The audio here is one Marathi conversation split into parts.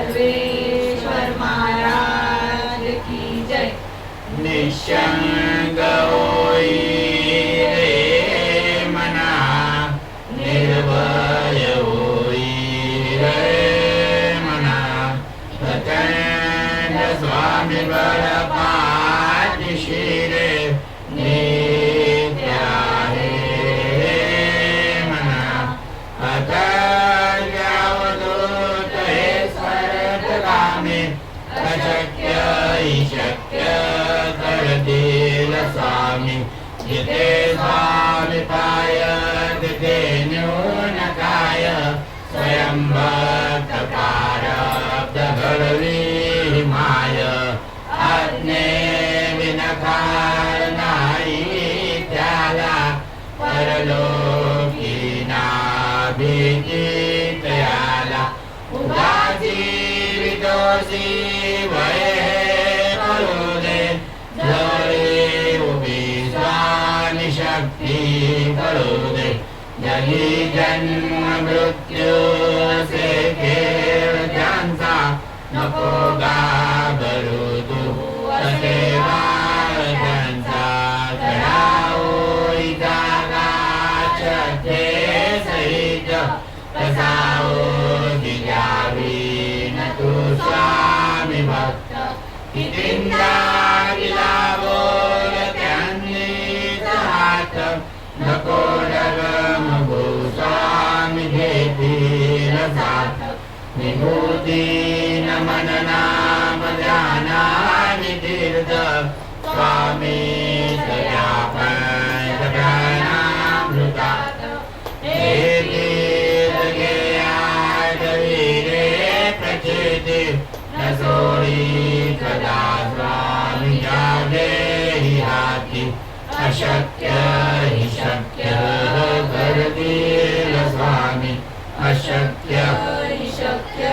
सर्वेश्वर महाराज की जय। निशंग होई रे मना, निर्भय होई रे मना, प्रचंड स्वामी बळपाठीशी रे नित्य आहे रे मना। अतर्क्य अवधूत हे स्वर्गगामी, अशक्य हि शक्य करतील स्वामी। जिथे स्वामी पाय तिथे न्यून काय, स्वयं भक्त प्रारब्ध घडवी माय। आज्ञे विनकार नाही त्याला, परलोकी ना भीती तयाला। उदासी विदोषी वय करू दे, जवळी उभी स्वामी शक्ती करू दे। जगी जन्म मृत्यू असे खेळ त्यांचा, नको घाबरू तू असे वाळ त्यांचा। चढाओ जागा छते सहित, कसा ओझी द्यावी न तू स्वामी भक्त। कितींदा दिला बोल त्यांनीच हात, नको डगम गोस्वामी घेतील साथ। विभूती नमन नाम ध्यानानि तीर्थ, स्वामी व्यापक प्राणामृतात। हे गीत गेयात वीरे प्रचिती, न सोडी कदा स्वामी जागे हाती। अशक्य हि शक्य करतील स्वामी, अशक्य हि शक्य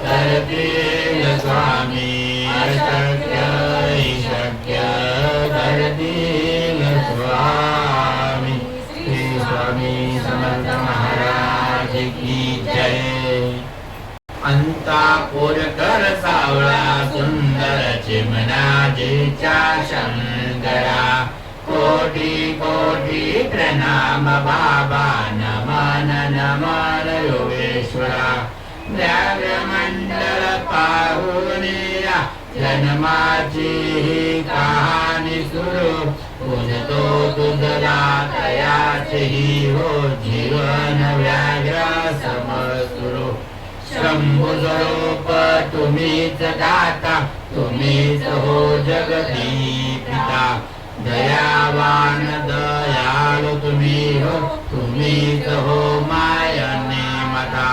करतील स्वामी, अशक्य हि शक्य करतील स्वामी। श्री स्वामी समर्थ महाराज की जय। अंतापुर कर सावळा सुंदर चिमणाजीच्या शंकरा, कोटी कोटी प्रणाम बाबा नमन नमन योगेश्वरा। व्याघ्रमंडल पाहुनिया जन्माची ही कहाणी सुरू, पूजतो तुझला तयाचे ही हो जीवन व्याघ्र समसुरू। शंभु स्वरूप तुम्हीच दाता, तुम्हीच हो जगती पिता। दयावान दयाळु तुम्ही हो, तुम्हीच हो मायने माता।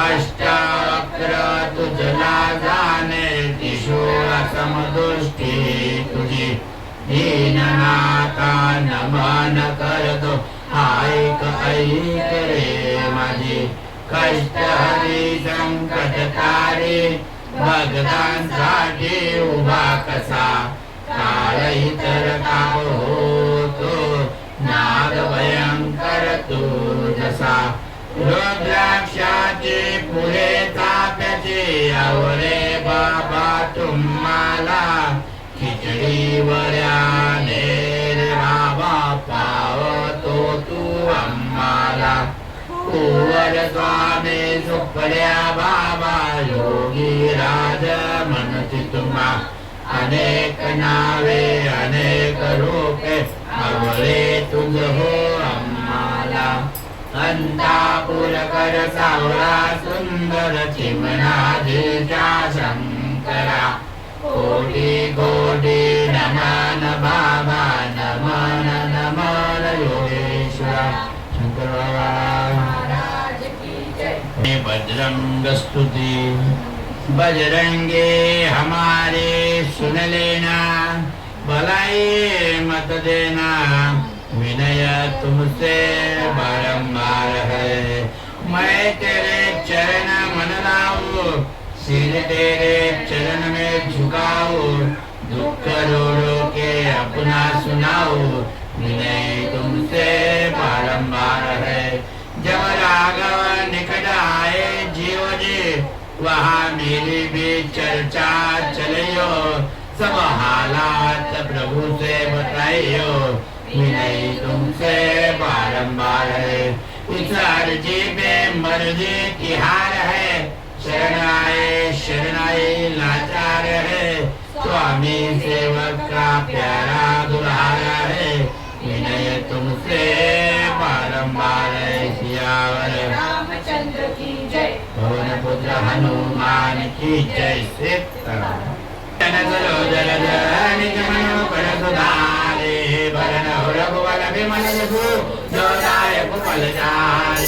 अष्टावक्र तुझला जाणे, त्रिशूळ समदृष्टी तुझी। दीननाथा नमन करतो, ऐक ऐक रे माझी। कष्ट हरी संकट तारी, भक्तांसाठी उभा कसा। काळ इतर काप होतो, नाद भयंकर तू जसा। रुद्राक्षाचे फुले चाफ्याचे आवळे बाबा तुम्हाला। खिचडीवऱ्याने रे बाबा पावतो तू आम्हाला। कुंवर स्वामी सुपड्या बाबा, योगी राज म्हणती तुम्हा। अनेक नावे अनेक रूपे, आवळे तुझ हो आम्हाला। अंतापुर कर सावळा सुंदर चिमणाजीच्या शंकरा, कोटी कोटी नमन बाबा नमन नमन योगेश्वरा। शंकर महाराज की जय। बजरंग स्तुति बजरंगे हमारे सुन लेना, भलाई मत देना। विनय तुमसे बारंबार है, मैं तेरे चरण मन लाऊं। सिर तेरे चरण में झुकाऊं, दुख रो रो के अपना सुनाऊं। विनय तुमसे बारंबार है, जब राघव निकट आए जीव जी। वहाँ मेरी भी चर्चा चलियो, सब हालात प्रभु से बताइयो, विनय तुमसे बारंबार है, इस अर्जी में मर्जी की हार है, शरण आए लाचार है, स्वामी सेवक का प्यारा दुल्हारा है, विनय तुमसे बारंबार है। सियावर रामचंद्र की जय। पवन पुत्र हनुमान की जय। सीताराम। रघुवर विमल जसु जो दायक फल जाने,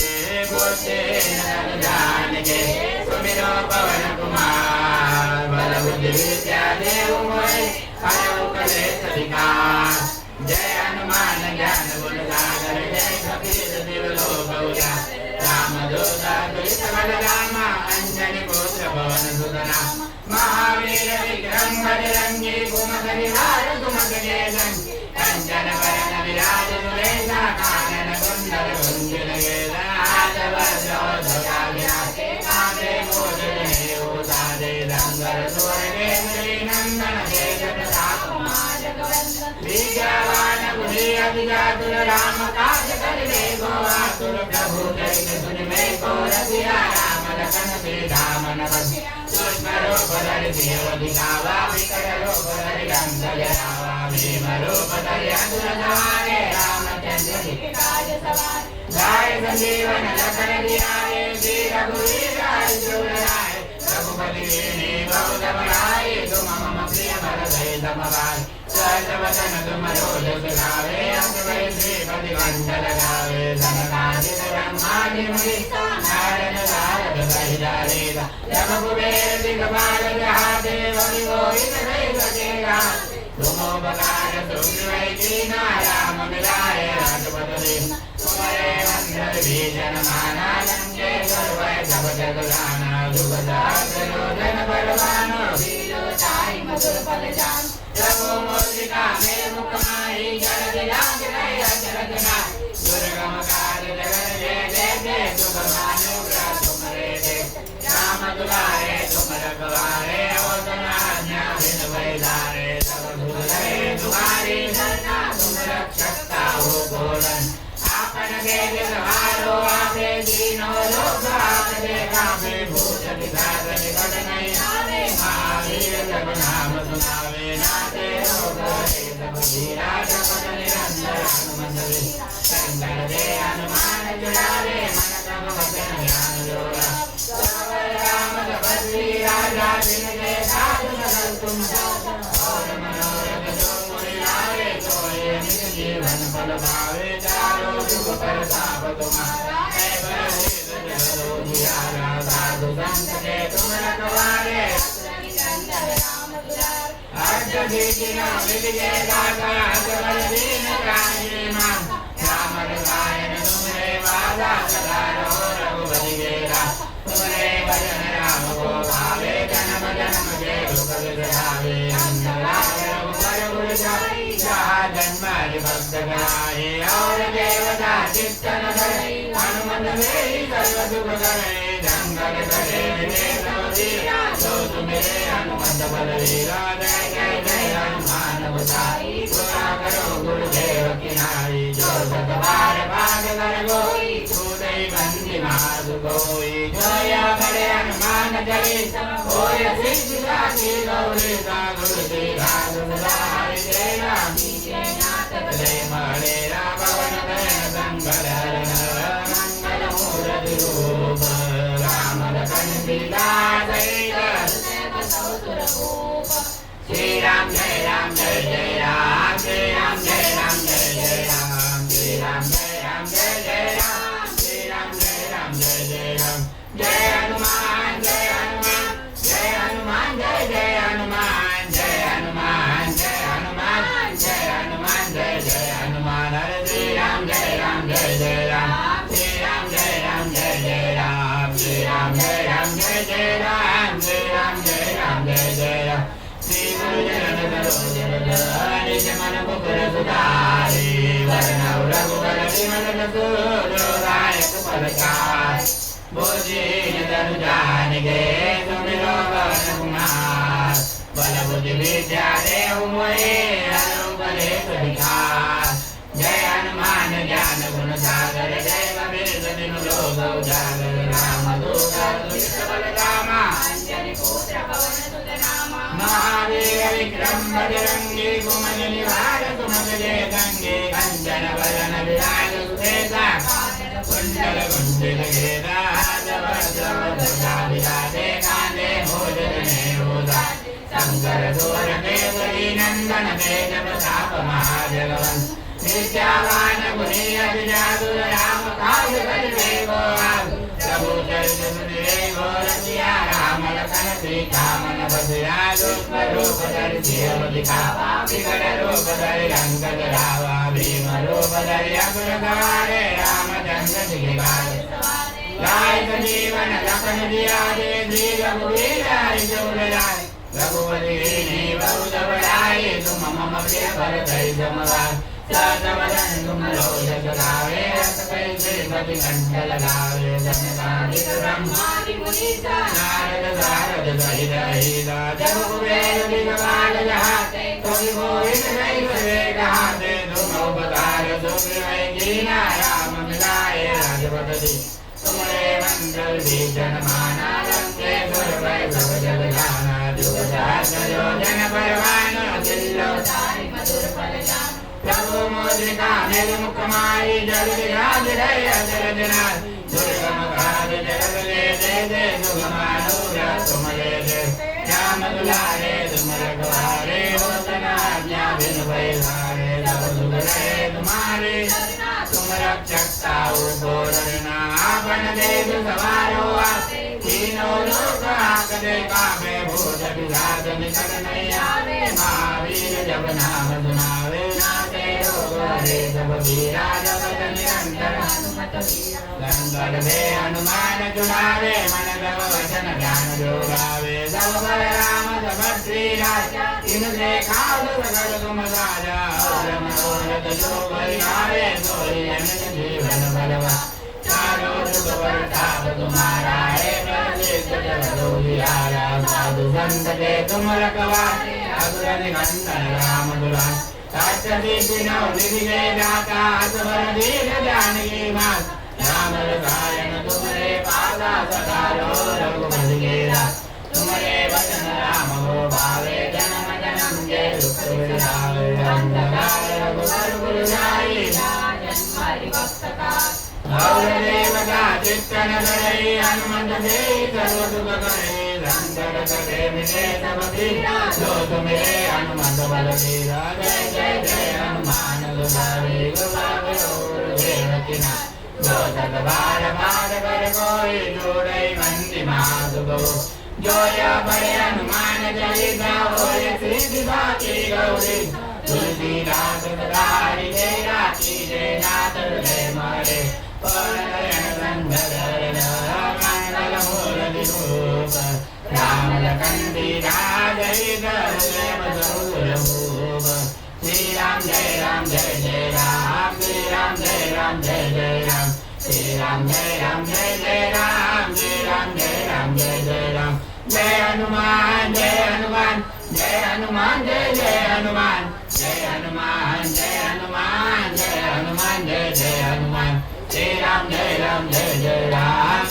बोलते नर जान के सुमिरो पवन कुमार, बल बुद्धि विद्या देव मोहि हरऊ कलेश विकार। जय हनुमान ज्ञान गुण सागर, जय कपीस तिहु लोक उजागर। रामदूत अतुलित बल रामा, अंजनी पुत्र पवन सुत नामा। महावीर विक्रम बजरंगी, कुमति निवार सुमति के संगी। कंचन बरन विराज सुबेसा, कानन कुंडल कुंडल केसा। हाथ वज्र ध्वजा विराजे, कांधे मूल जनेऊ साजे। रंगर सुवर्णेन्द्री नंदन, तेज प्रताप महाजगवंदन। विद्यावान गुणी अति चातुर, राम काज करिबे को आतुर। प्रभु चरित सुनिबे को रसिया, राम लखन सीता मन बसिया। सूक्ष्म रूप धरि सियहि दिखावा, विकट रूप धरि लंक जरावा। भीम रूप धरि असुर संहारे, रामचंद्र जी के काज सवारे। लाए संजीवन लखन जियाए, श्री रघुवीर हरि सिर लाए। रघुपति कीन्ही बहुत बड़ाई, तुम मम प्रिय भरत सम भाई। सहज वदन तुम रोज गावे, अंत वै श्रीपति कंठ लगावे। सनकादिक ब्रह्मादि मुनीसा, नारद सारद सहित अहिसा। जम कुबेर दिगपाल जहाते, बलि मोहित नहीं सकेगा। तुम उपकार सुग्रीव कीन्हा, राम मिलाए रघुपति दीन्हा। तुम्हारे मंत्र भीषण माना, लंकेश्वर वै सब जग जाना। जुग सहस्र योजन बलवान, वीरोचारि मधुर फल जान। प्रभु मुद्रिका मेरे मुख माहि, जल दिलांग नहीं अचरज नाहि। दुर्गम काज जगत जेते, सुगम अनुग्रह तुम्हारे देते। राम दुलारे तुम रखवारे, और आज्ञा बिन पैसारे। सब सुख है तुम्हारी शरणा, तुम रक्षक काहू को डरना। आपन तेज सहारो आपे, दीनों लोक आपने कापे। भूत पिशाच निकट नहीं आवे, महावीर जब नाम सुनावे। नाते रोग हरे सब पीरा, जपत निरंतर हनुमत वीरा। शंकर दे हनुमान छुड़ावे, मन क्रम वचन ध्यान जोड़ा। सबर राम तपस्वी राजा, जिनके साथ सकल तुम साजा। और मनोरथ जो कोई लावे, सोए निज जीवन फल पावे। चारों जुग प्रताप तुम्हारा, है प्रसिद्ध जगत उजियारा। साधु संत के तुम रखवारे, अष्ट सिद्धि नौ निधि के दाता। असवर दीन काहे माता, राम रसायन तुम्हारे वासा। सदा रहो रघुपति के दास, तुम्हारे भजन राम को भावे। जन्म जन्म के दुख बिसरावे, अंतराय रघुबर पुर जाई। जहाँ जन्म हरि भक्त कहाए, और देवता चित्त न धरे। हनुमत से सर्व सुख करे, जंगल करे विदेश वीरा। जो तुम्हें हनुमत बलवीरा, जय जय जय हनुमान गोसाई। कृपा करो गुरुदेव की नाई, जो सत बार पाठ कर कोई। छूटै बंदी माधु कोई, जोया बड़े हनुमान चालीसा। होय सिद्धि साखी गौरी सा, तुलसीदास सदा हरिचेरा। जय मणेरा पवन तनय संकट हरण, मंगल मूर्ति रूप। राम लखन सीता सहित, श्री राम जय राम जय जय राम। श्री राम जय राम जय जय राम। श्री राम जय राम जय जय राम। श्री राम जय राम जय जय राम। जय हनुमान जय हनुमान, जय हनुमान जय जय हनुमान। जय हनुमान जय हनुमान, जय हनुमान जय जय हनुमान। श्री राम जय राम जय जय राम। श्री राम जय राम जय जय राम। श्री राम जय राम जय जय राम। श्री राम जय राम जय जय राम। श्री गुरु चरण सरोज रज, निज मन मुकुर सुधारि। वरनौ रघुबर विमल जसु, जो दायक फल चारि। बुद्धिहीन तनु जानिके सुमिरो पवन कुमार बल बुद्धि विद्या देहु मोहि हरहु कलेश विकार जय हनुमान ज्ञान गुण सागर जय कबीर दिन लोक उजागर राम दूत अतुलित बलधामा अंजनी पुत्र पवन सुत नामा महावीर विक्रम बजरंगी कुमति निवार सुमति जय गंगे कंचन वरण विराज सुभेसा कुंडल कुंडल घेरा ध्वजा विराजे कांधे भोजने होदा शंकर दूर केसरी नंदन तेज प्रताप महाजगवंश नित्यावान गुणी अभिजातुर राम काज करिबे गो प्रभु चरित सुनिरे गो रसिया राम लखन सीता मन बसिया दुष्ट रूप धरि सियम दिखावा विकट रूप धरि लंक जरावा भीम रूप धरि असुर सवारे रामचंद्र जी के काज लाय जीवन लखन जियारे श्री रघुवीर हरि जुल लाय रघुपति बहुत बड़ाई तुम मम प्रिय भरतहि समवाय सतवदन तुम लोक सगावे कैसे पति कंठ लगावे धन्यवादित ब्रह्मादि मुनीसा नारद सारद सहित अहिता जब कुबेर दिगपाल जहाते कोई गोविंद नहीं करे कहाते तुम अवतार सुग्रीव कीना राम मिलाए राजपति तुम्हारे मंगल भीषण माना लंकेश्वर भय सब जग जाना जुग सहस्र योजन परवान दिल्लो तारि मधुर फल जान प्रभु मुद्रिका मेरे मुख मारी जग विराज रहे अजर दिनार दुर्गम काज जगत ले दे दुर्गमानूर तुम ले दे श्याम दुलारे तुम रखवारे हो तना आज्ञा बिन पैसारे सब सुख रहे तुम्हारे तुम रक्षक ताऊ पूर्ण आपन देश सवारो तीनों लोक आकदे कामे भूत विघात निकट नहीं आवे महावीर जब नाम सुनावे नाते रोग हरे सब वीरा जगत निरंतर हनुमत वीरा गंगड़ में हनुमान चुनावे मन भव वचन ज्ञान जोगावे सब बल राम सब श्री राजा इनसे खाल सकल तुम राजा और मनोरथ जो बलिहारे सोई अनंत जीवन बलवा चारों जुग प्रताप तुम्हारा है प्रसिद्ध जगत उजियारा साधु संत के तुम रखवारे असुर निकंदन राम दुलारे सत्य सिद्धि निधि के दाता असवर दीन जानकी मात राम रसायन तुम्हारे पादा सदा रघुपति के दास तुम्हारे वचन राम हो भावे जन्म जन्म के दुख विदावे अंधकार रघुवर गुरु जाई जन्मारि भक्त का और देवता चित्तन धरई हनुमंत से सर्व सुख करे संकट कटे मिटे सब पीरा जो तुमिरे हनुमंत बल बीरा जय जय जय हनुमान दुलारे गुलाब और देवकी ना जो सत बार बार कर कोई जोड़ई मंदी माधुगो जो या बड़े हनुमान चालीसा होय सिद्धि बाकी गौरी तुलसीदास सदारि जय राखी जय नाथ जय मारे मंगल मूर्ति रूप राम लखन सीता जय मधुर भूप श्री राम जय जय राम श्री राम जय जय राम श्री राम जय जय राम श्री राम जय जय राम जय हनुमान जय हनुमान जय हनुमान जय हनुमान जय हनुमान जय हनुमान जय हनुमान जय हनुमान श्री राम जय राम श्री राम जय राम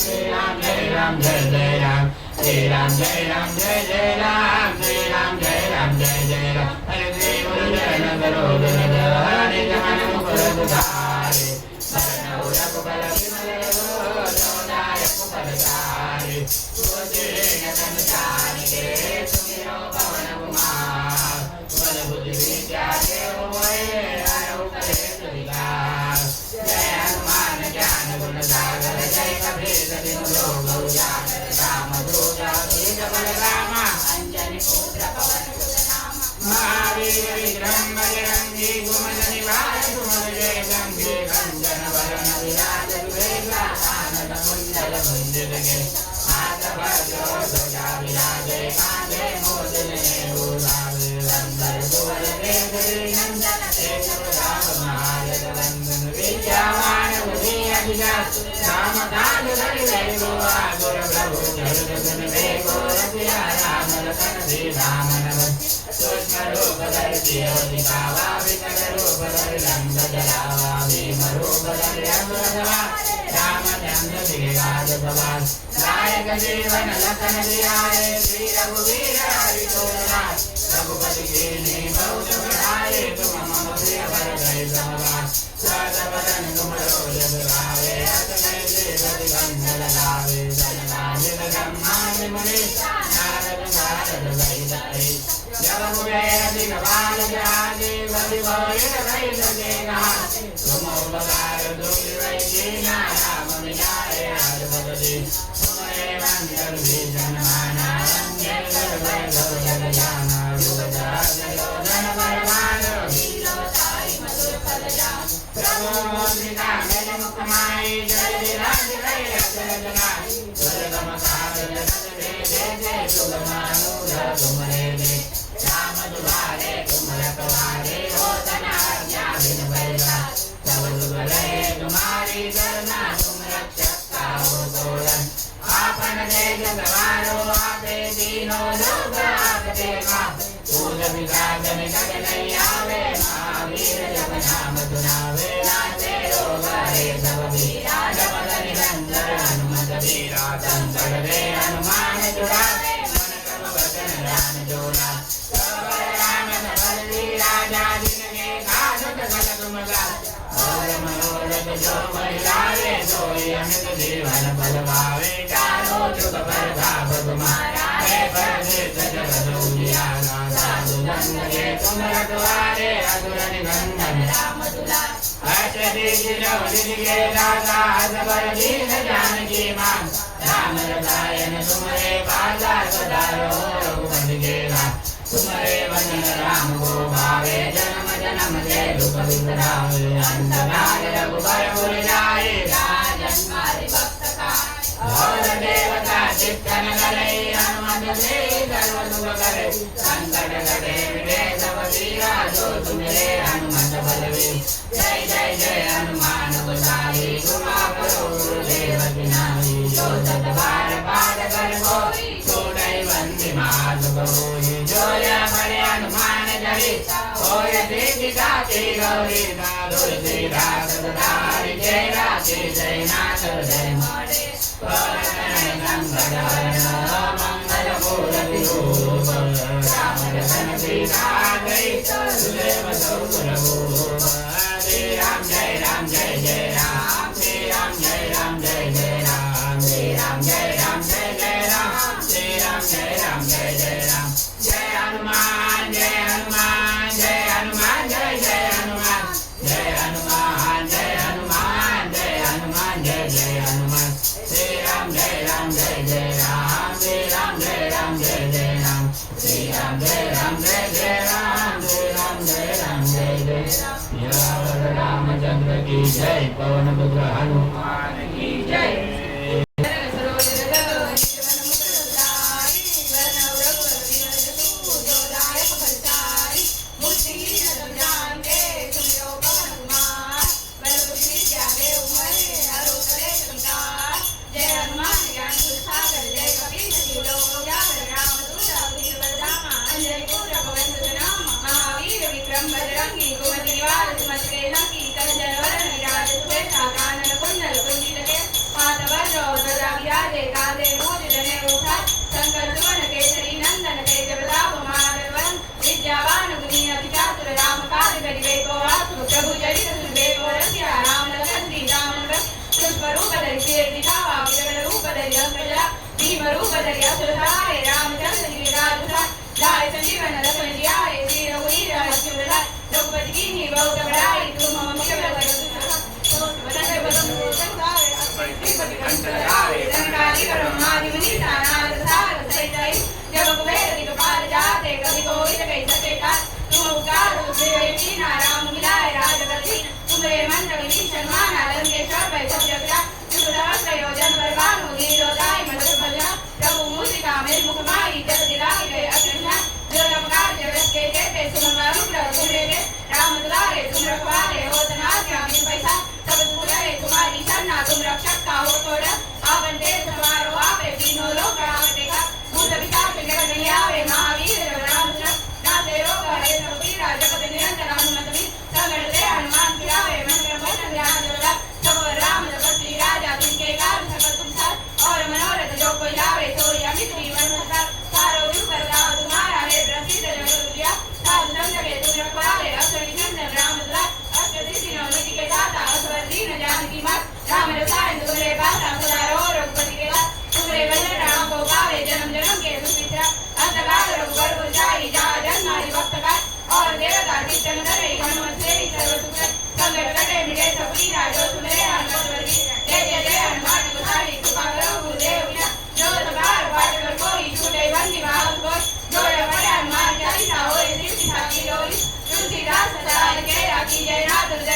श्री राम जय राम श्री राम जय राम हरे श्री गुरु जन सरोज हरे जमन मुकुर दुधारे शरण रघुबर विमल जोदायक फलचारि गोचेन तन जानिके सुमिरो पवन कुमार बल बुद्धि विद्या देहु मोहि हरहु कलेश विकार जय हनुमान ज्ञान गुण सागर जय कबीर दिन लोक उजागर राम दूत अतुलित बलधामा अंजनी पुत्र पवन सुत नामा महावीर विक्रम बजरंगी कुमति निवार सुमति जय गंगे आसुर प्रभु जगत गुण देखो रसिया राम लखन सीता मन सूक्ष्म रूप धरि सियो दिखावा विकट रूप धरि लंक जलावा भीम रूप धरि असुर सवार रामचंद्र दिगाज सवार नायक जीवन लखन जियाए श्री रघुवीर हरि तोराय रघुपति कीन्ही बहुत बढ़ाए तुम मम प्रिय भरत समवार सदवदन तुमरो जग गावे अतमें जीवति गंधल गावे जननायक ब्रह्मांड मुनि नारद नारद सहित हरि जब हुए अधिक बाल जागे बलि भोर भई सके कहा तुम उपकार दुखि वै दीना राम मिलाए हर बदली तुम्हारे मंत्र भीषण माना रंगे कर भय गौ जग जाना रूप धन परमानो प्रभु मोदिका मेरे मुख माई जय विराज गए अचरजना स्वर्गम सागर जगत दे सुगमानुधर तुम्हारे दे राम दुआरे तुम रखवारे हो तना आज्ञा बिन बैला तब दुबले तुम्हारी करना तुम रक्षक हो तोरण आपन देश सवारो आपे दीनो लोग आपते का पूज विराजन गग नहीं आवे महावीर जब नाम सुनावे नाचे रोग हरे सब वीरा जब निरंतर हनुमत वीरा संकट दे हनुमान जुड़ावे मन क्रम वचन ध्यान जोड़ा सबर राम सबर वीरा जा जिनके काजत गल तुम गा और मनोरथ जो महिलाए सोई अमित जीवन फल पावे चारों जुग पर भाव तुम्हारा है परदेश जगत उजियारा साधु संग के तुम रखवारे असुर निकंदन राम दुलार अष्टदिक नवनिधि के दाता असबर दीन जानकी मान राम रसायन तुम्हारे पासा सदा रहो रघुपति के नाम तुम्हारे वचन राम को भावे जन्म जन्म से दुख बिसरावे अंत काल रघुबर पुर जाए राजन हरि भक्त का और देवता चित्तन करे हनुमत से सर्व सुख करे संकट कटे मिटे सब पीरा जो तुम्हारे हनुमत बलवीर जय जय जय हनुमान गोसाई कृपा करो गुरुदेव की नाई जो सत बार पाठ कर कोई छोड़ई बंदी मात होई जो या बड़े हनुमान जरी होय दीपिका की गौरी दादुर सीधा सदारि जय राधे जय नाथ जय मोरे पवन संकट हरण मंगल मूर्ति रूप राम लखन सीता गई सुदेव सौर भूप श्री राम जय राम जय जय राम श्री राम जय राम जय जय राम श्री राम जय राम जय जय राम श्री राम जय राम जय जय राम जय हनुमान जय हनुमान जय हनुमान जय जय हनुमान जय हनुमान जय हनुमान जय हनुमान जय जय हनुमान श्री राम जय राम जय जय राम श्री राम जय राम जय जय राम श्री राम जय राम जय जय राम श्री राम जय राम जय जय राम रामचंद्र की जय पवन पुत्र हनुमान की जय संजीवन लखन जियाए श्री रघुवीर हरि रघुपति कीन्ही बहुत बड़ाई तुम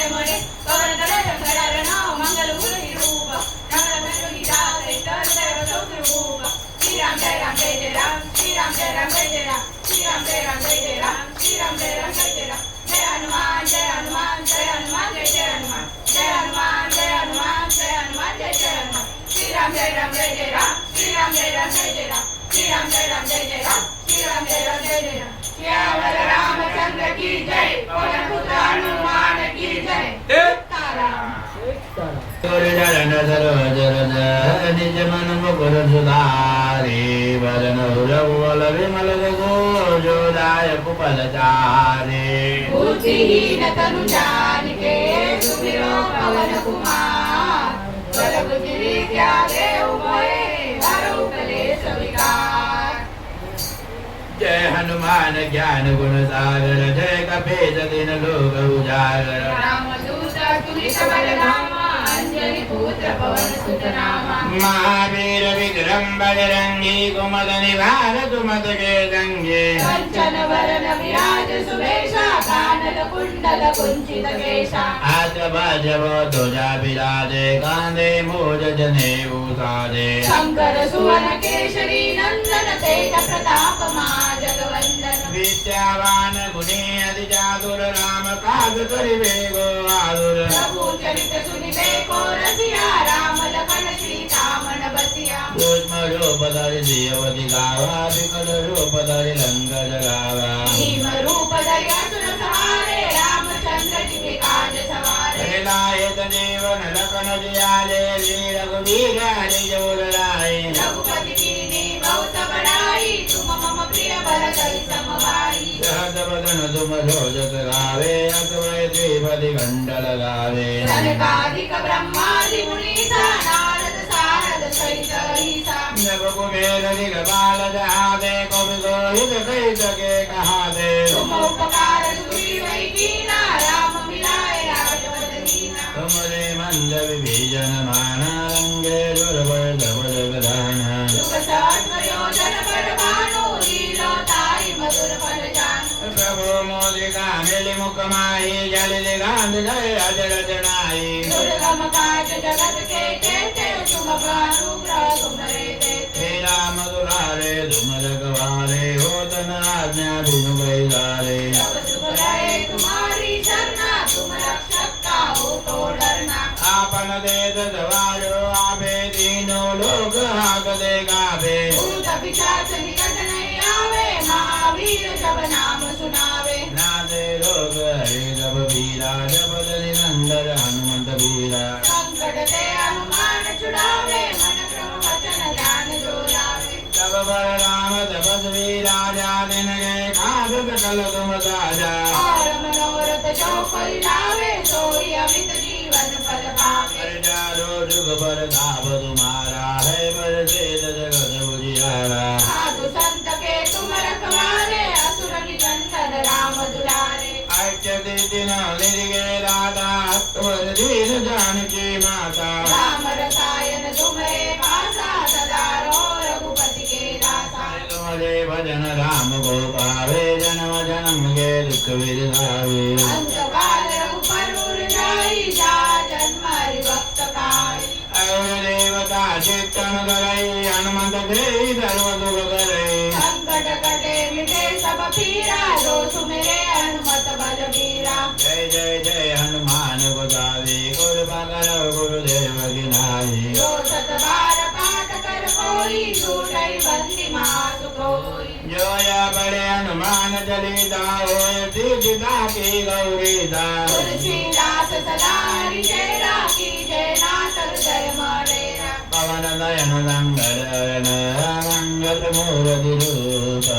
जय मरे कवन तले रंगडार नाव मंगल गुरु रूप रंगल मेरू जाते तर देव चौधर भूप श्री राम जय राम श्री राम जय राम जय राम श्री राम जय राम जय राम श्री राम जय राम जय राम जय हनुमान जय हनुमान जय हनुमान जय हनुमान जय हनुमान जय हनुमान जय हनुमान जय हनुमान श्री राम जय राम श्री राम जय राम जय राम श्री राम जय राम जय राम श्री राम जय राम जय राम श्यामल रामचंद्र की जय पवन पुत्र हनुमान की जय ताराम चरण सरोज रज निज मन मुकुर सुधारी वरण रघुवल विमल गोदायक फलचारी बुद्धिहीन तनु जानिके सुमिरो पवन कुमार बल बुद्धि विद्या देव मोहे हरऊ कलेश विकार जय हनुमान ज्ञान गुण सागर जय कपीस दिन लोक उजागर रामदूत तुलित बलधामा अंजनी पुत्र पवन सुत नामा महावीर विक्रम बजरंगी कुमद निवार सुमत के संगे कंचन वरण विराज सुवेशा कानन कुंडल कुंचित केशा हाथ बाजव ध्वजा विराजे कांधे मोज जनेऊ साजे शंकर सुवन केशरी नंदन तेज प्रताप जगवंदन विद्यावान गुणी अति चातुर राम काज करिबे गो आदुर प्रभु चरित सुनिबे को रसिया राम लखन सीता मन बसिया सूक्ष्म रूप धरि सियवति गावा विकट रूप धरि लंक जगावा भीम रूप धरि असुर सहारे रामचंद्र जी के काज सवारे लायत जीवन लखन जियाले श्री रघुवीर हरि जोर लाए रघुपति कीनी बहुत बड़ाई तुम मम प्रिय भरत समभाई सहज बदन तुम रोजस गावे अतवै द्विपदि घंट लगावे सनकादिक ब्रह्मादि मुनीसा नारद सारद सहित ईसा जब कुबेर दिगपाल जहादे कवि गोहित कहि सके कहादे तुम उपकार सुग्रीव कीना राम मिलाए राजपद दीना तुमरे मंद विभीषण माना रंगे दुर्बल धवल गदाना युग सहस्र योजन पर भानु लीलो ताई मधुर फल जानु प्रभु मोदिका मिलि मुख माही जल दिगांध जय अजर जनाई दुर्गम काज जगत के जेते तुम अनुग्रह तुम्हारे देते हे राम दुलारे तुम रखवारे हो तन आज्ञा बिनु बैसारे सब सुख रहे तुम्हारी शरणा तुम रक्षक का हो तो डरना आपन देश सवारो आपे तीनों लोक हाकते गावे भूत पिशाच निकट नहीं आवे महावीर जब नाम सुनावे नादे रोग हरे जब वीरा जपत निरंतर हनुमंत वीरा संकट ते हनुमान छुड़ावे मन क्रम वचन ध्यान जो लावे तब बल राम तपस्वी राजा दिन गए खाद सकल तुम साजा और मनोरथ जो कोई लावे सोई अमित जीवन फल पावे पर जारो जुग पर धाव तुम्हारा है पर से जगत उजियारा साधु संत के तुम रखवारे असुर निकंदन राम दुलारे अच्युत दिन निरिगे दाता तुम दीन जानकी माता राम रसायन तुम्हारे पासा सदा रो रघुपति के दासा तुम्हारे भजन राम को पावे जन्म जन्म के दुख विदावे अंत काल रघुपर जाई जा जन्म हरि भक्त काई और देवता चित्तन करई हनुमंत देई सर्व दुख करई संकट कटे मिटे सब पीरा जो सुमिरे हनुमत बल बीरा जय जय जय हनुमान गोसावी कृपा करो गुरुदेव की नाई जो सत बार पाठ कर कोई छूटै बंदी महासुखोई जो या बड़े हनुमान चलिता होय सीता की गौरीता तुलसीदास सदा हरिचेरा की जय नाथ हृदय मरेरा पवन नयन मंगल मंगल मूर्ति रूप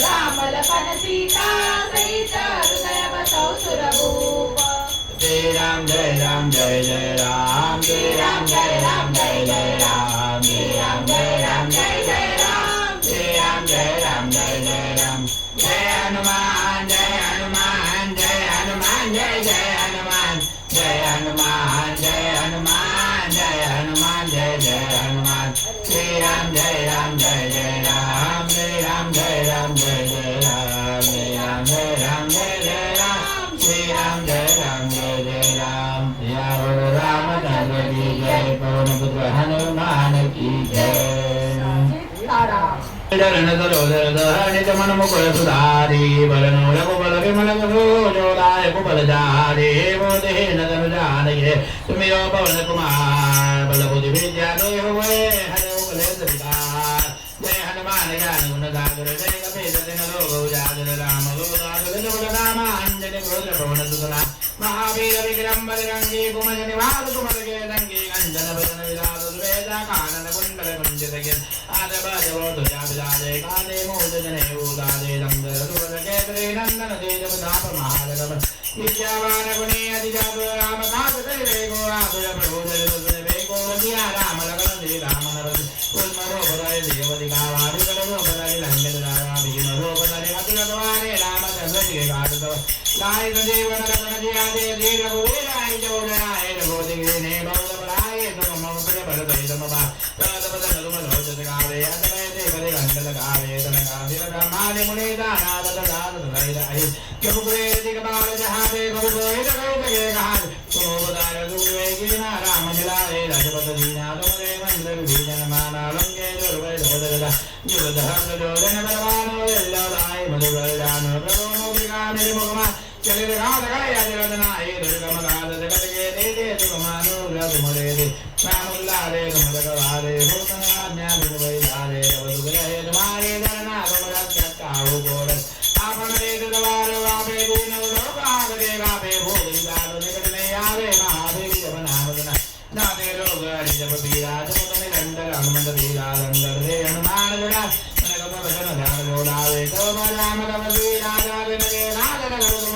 राम लखन सीता सहित हृदय बसौ सुरभूप श्री राम जय राम जय जय राम श्री राम जय राम जय जय राम श्री राम जय राम जय जय राम श्री राम जय राम जय जय राम जय हनुमान जय हनुमान जय हनुमान जय जय हनुमान जय हनुमान जय हनुमान जय हनुमान जय जय हनुमान श्री राम जय राम जय जय राम श्री राम जय राम जय जय राम श्री राम जय राम जय जय राम श्री राम जय राम जय जय राम चरण सरोदर निज मन मुकुर सुधारी बलनो रघुबल विमल जोदाय कुबल जारे वो देह नदन जाने तुमिरो पवन कुमार बल बुद्धि विद्या देव वे हरे उपलेश विकार जय हनुमान ज्ञान गुण सागर जय कपीस दिन लोक उजागर राम दूत जगत नाम अंजनी पुत्र पवन सुतना महावीर विक्रम बजरंगी कुमज निवास कुमद के रंगी अंजन बदन विलास वेदा कानन कुंडल कुंजित के आदबाजो ध्वजा विराजे काले मोद जने उदाजे रंगर दूर के त्रि नंदन तेज प्रताप महाजगम विद्यावान गुणी अति जातु राम काज करे गो आतुर प्रभु जय सुन वे गो दिया राम लगन दे राम नरद कुल मरो बदाय देव दिखावारि करो बदाय लंगन राम भीम रो बदाय अतुर द्वारे रामचंद्र जी गाद लाय जीवन रमण जिया दे धीर रघुवीराय जो जराय रघुपति ने बहुत बड़ाए तुम मम प्रिय भरत समबा रात बदन तुम रोज गावे अतमय ते बड़े घंट लगावे तन गावे ब्रह्मादि मुनि दाना बद गाद धरै राई जब गुरे दिगबाल जहां पे गुरु गोहि रघु के कहा तुम बदाय दुर्वे गिना राम मिलाए राजपत दीना तुमरे मंत्र विजन माना लंके दुर्वे धोदगदा जुगद हर जोदन बलवान लाय मधुर जान प्रभु मुखा मेरे मुखमा चले राम लगाए आज रतना हे दुर्गम गाद जगत के दे दे तुमानो रघु तुमरे दे रामुल्ला रे तुम लगवारे हो तन्या दुर्वे धारे रघु गए तुम्हारे दरना तुम रक्षा काहू गोर आपन रे दरबार वापे दीन लोक आगे गावे भोग गाद निकट नहीं आवे महादेव जब नाम जना नाते रोग हरि जब पीरा जब तने रंडर हनुमंत पीरा रंडर रे हनुमान जड़ा मन कब भजन ध्यान जोड़ावे तब राम कब पीरा जावे नगे नाद नगर तुम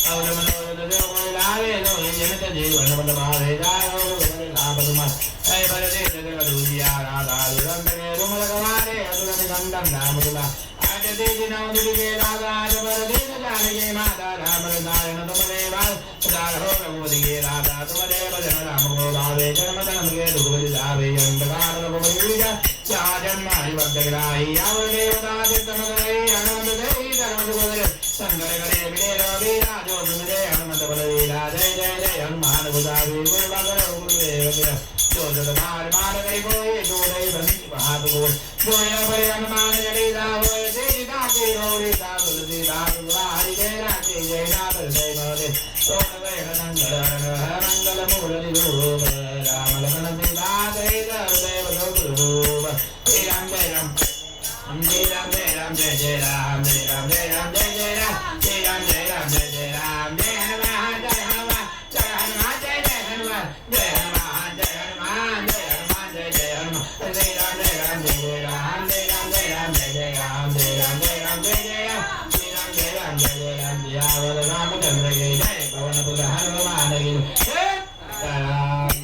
और मनोरथ देव कोई लावे लो जनित जीवन बल भावे जायो लाभ तुम ऐ बल दे जगत दूजिया राधा रंग में रुमल गवारे अतुल गंधम नाम तुला आज दे जिनौ दिगे राधा जबर दीन जाने के माता राम नारायण तुम देवा सदा हो रघुपति के राधा तुम देव भजन राम को गावे जन्म जन्म के दुख बलि जावे अंधकार रघु बलि जा जन्म हरि भक्त गिराई आव देवता चित्तम गई आनंद देई धर्म सुबोधे संगर करे बिने रवि राजो सुमिरे हनुमत बलवीरा जय जय जय हनुमान गुदावी गुरु बागर गुरुदेव गिरा जो जग मार मार करी कोई जोड़े बंदी हाथ गोल जोय भरे हनुमान जड़ी दा होए तेरी दाती रोड़ी दा तुलसी दा हरि जय राजे जय नाथ जय भरे सोन गए नंदन मंगल मूल रूप राम लखन सीता सहित देव रूप श्री राम जय राम जय राम जय राम जय जय राम जय राम जय राम जय जय राम जय राम जय राम जय जय राम जय हनुमान जय हनुमान जय हनुमान जय जय हनुमान जय हनुमान जय हनुमान जय हनुमान जय जय हनुमान जय राम जय राम जय जय राम जय राम जय राम जय जय राम जय राम जय राम जय जय राम जय राम जय राम जय जय राम सियावर रामचंद्र के जय पवन पुत्र हनुमान की जय राम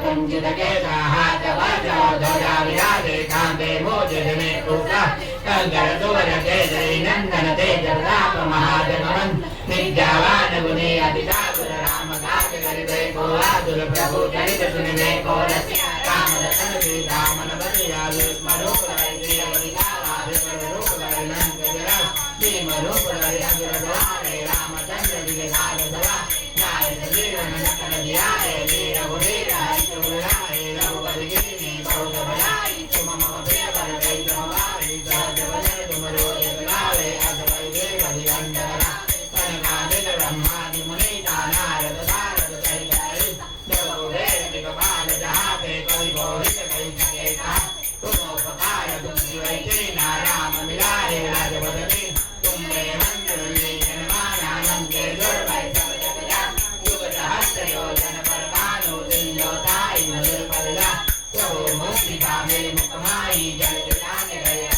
कुंजित के हाथ वज्र ध्वजा विराजे कांते मोजित में उषा कंकर सुवर केसरी नंदन तेज प्रताप महाजगवन विद्यावान गुणी अति चातुर राम काज करिबे को आतुर प्रभु चरित सुनिबे को रसिया राम रतन सीता मन बलिया विस्म रूप धरि श्रीअवधि काला विकल रूप धरि लंक जरा भीम रूप धरि असुर द्वारे रामचंद्र जी के साथ सदा नाय जीवन नकल जियाए वीर गुणीर हरिचुराए रघुपति कीनी बहुत बड़ाई तुम मम प्रिय भर गई तुम्हारी सहज भजन तुम रोज गावे असवै देव दिगंधरा कनकादित ब्रह्मादि मुनीता नारद सारद सहित हरि देव वेद दिगपाल जहाँ पे कवि घोषित कही सके कहा तुम उपकार तुम शिवै नाराम मिलारे राजपदवी तुम रे मंत्र विभीषण माना लंके दुर्भय सब जग जान युग सहस्र योजन पर भानु दिव्योताई मधुर पदला प्रभु मुक्ति पावे मुखमाई जल जुटाने गए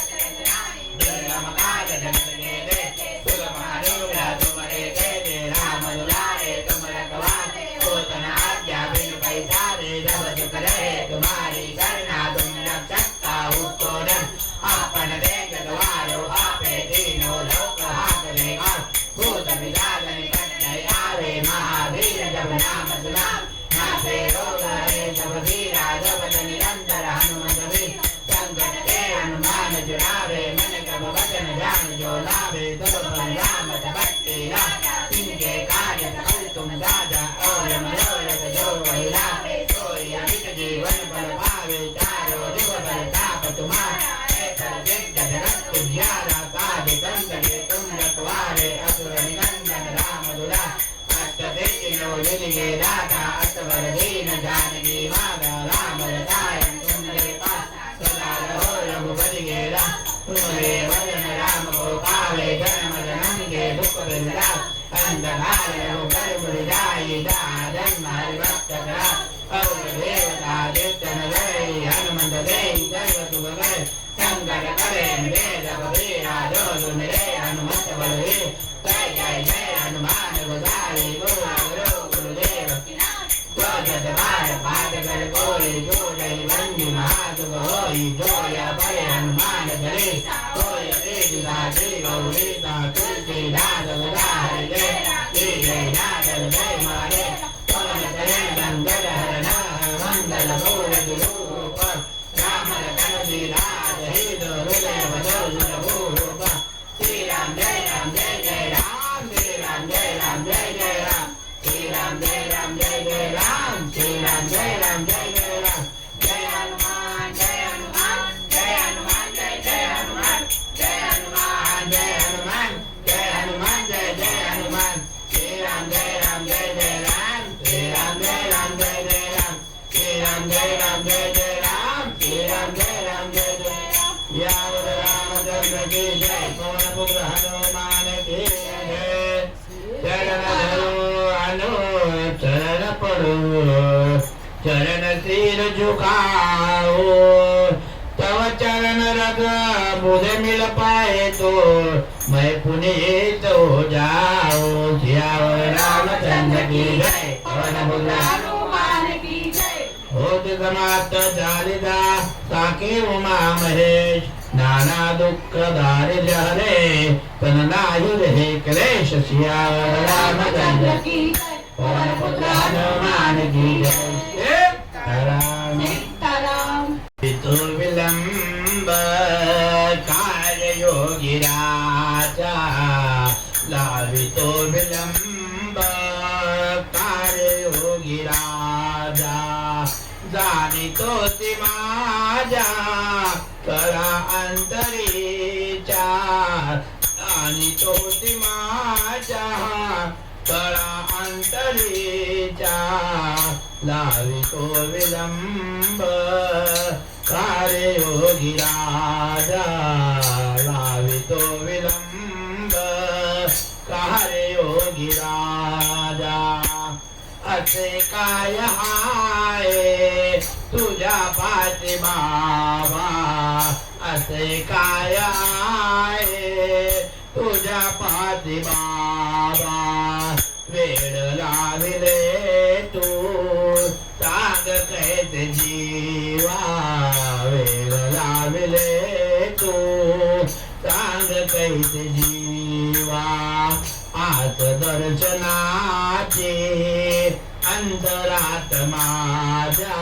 दुर्गम काज जगत के दे सुगम अनुग्रह तुम्हारे दे दे राम दुलारे तुम रखवारे होतन आज्ञा बिनु पैसा दे जब सुख रहे तुम्हारी करना तुम रक्षक काहू को जो लाभे तब परिणाम भक्ति राजा जिनके कार्य सकल तुम राजा और मनोरथ जो वही लाभे कोई अमित जीवन फल पावे चारों जुग बल ताप तुम्हारा ऐसा जग जगत तुझ्यारा साधु संत के तुम रखवारे असुर निकंदन राम दुला अष्टदिक्किनो दाता अष्टवर दीन जानकी माता राम रसायन तुम्हारे पास सदा रहो रघुपति के तुम्हारे भजन राम को पावे जन्म जन्म के दुख बिंदा अंधकार रघुपति बुझाई दादन हरि भक्त करा और देवता देवतन गए हनुमंत दे सर्व सुख गए शंकर करे वेद कबीरा जो सुमिरे हनुमत बलवीर जय जय जय हनुमान गोसाई गुरु गुरुदेव जगदबार पाठ कर कोई जो जय बंदी महासुख होई जो या बड़े हनुमान चले कोई तेज साथी गौरी सा तुलसी दास गुदार जय जय जय नादल जय मारे पवन चरण गंगल हरण मंगल गौर रूप राम लखन सीता सहित हृदय बदो सुरभूप श्री राम जय जय राम श्री राम जय जय राम श्री राम जय जय राम श्री राम जय जय राम जय हनुमान जय हनुमान जय हनुमान जय हनुमान जय हनुमान जय हनुमान जय हनुमान जय हनुमान श्री राम जय जय राम श्री राम जय जय राम श्री राम जय जय राम श्री राम जय जय यावद रामचंद्र की जय पवन पुत्र हनुमान की जय चरण धरो अनु चरण पड़ो चरण सिर झुकाओ तव चरण रग बुध मिल पाए तो मैं पुनीत हो जाओ सियावर रामचंद्र की जय पवन पुत्र हनुमान की जय होत समाप्त चालिदा साके उमा महेश नाना दुख दारिद्र्य हरे तन नाहि रहे क्लेश सियावर रामचंद्र की जय पवन पुत्र हनुमान की जय सीताराम सीताराम पितु विलंब कार्य योगी राजा लावितो विलंब कार्य योगी राजा जानितो ती माझा करा अंतरीचा जानितो ती माझा करा अंतरीचा लावितो विलंब कार्य योगी राजा लावितो विलंब कार्य योगी राजा असे काय हाय तुझ्या पाठी बाबा असे काय आहे तुझ्या पाठी बाबा वेळ लाविले तू सांग कैसे जीवा वेळ लाविले तू सांग कैसे जीवा आज दर्शनाचे अंतरात माझ्या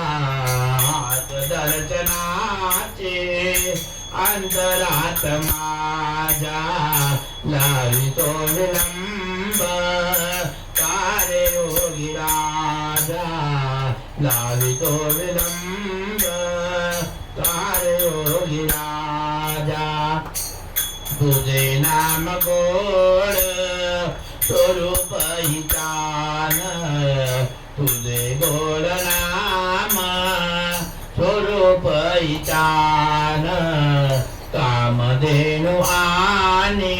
आज दर्शनाचे अंतरात माझ्या लावितो विलंब कार्य योगी राजा लावितो विलंब कार्य योगी राजा तुझे नाम गोड स्वरूप हितान तुझे गोड नाम स्वरूप हितान कामधेनु आणि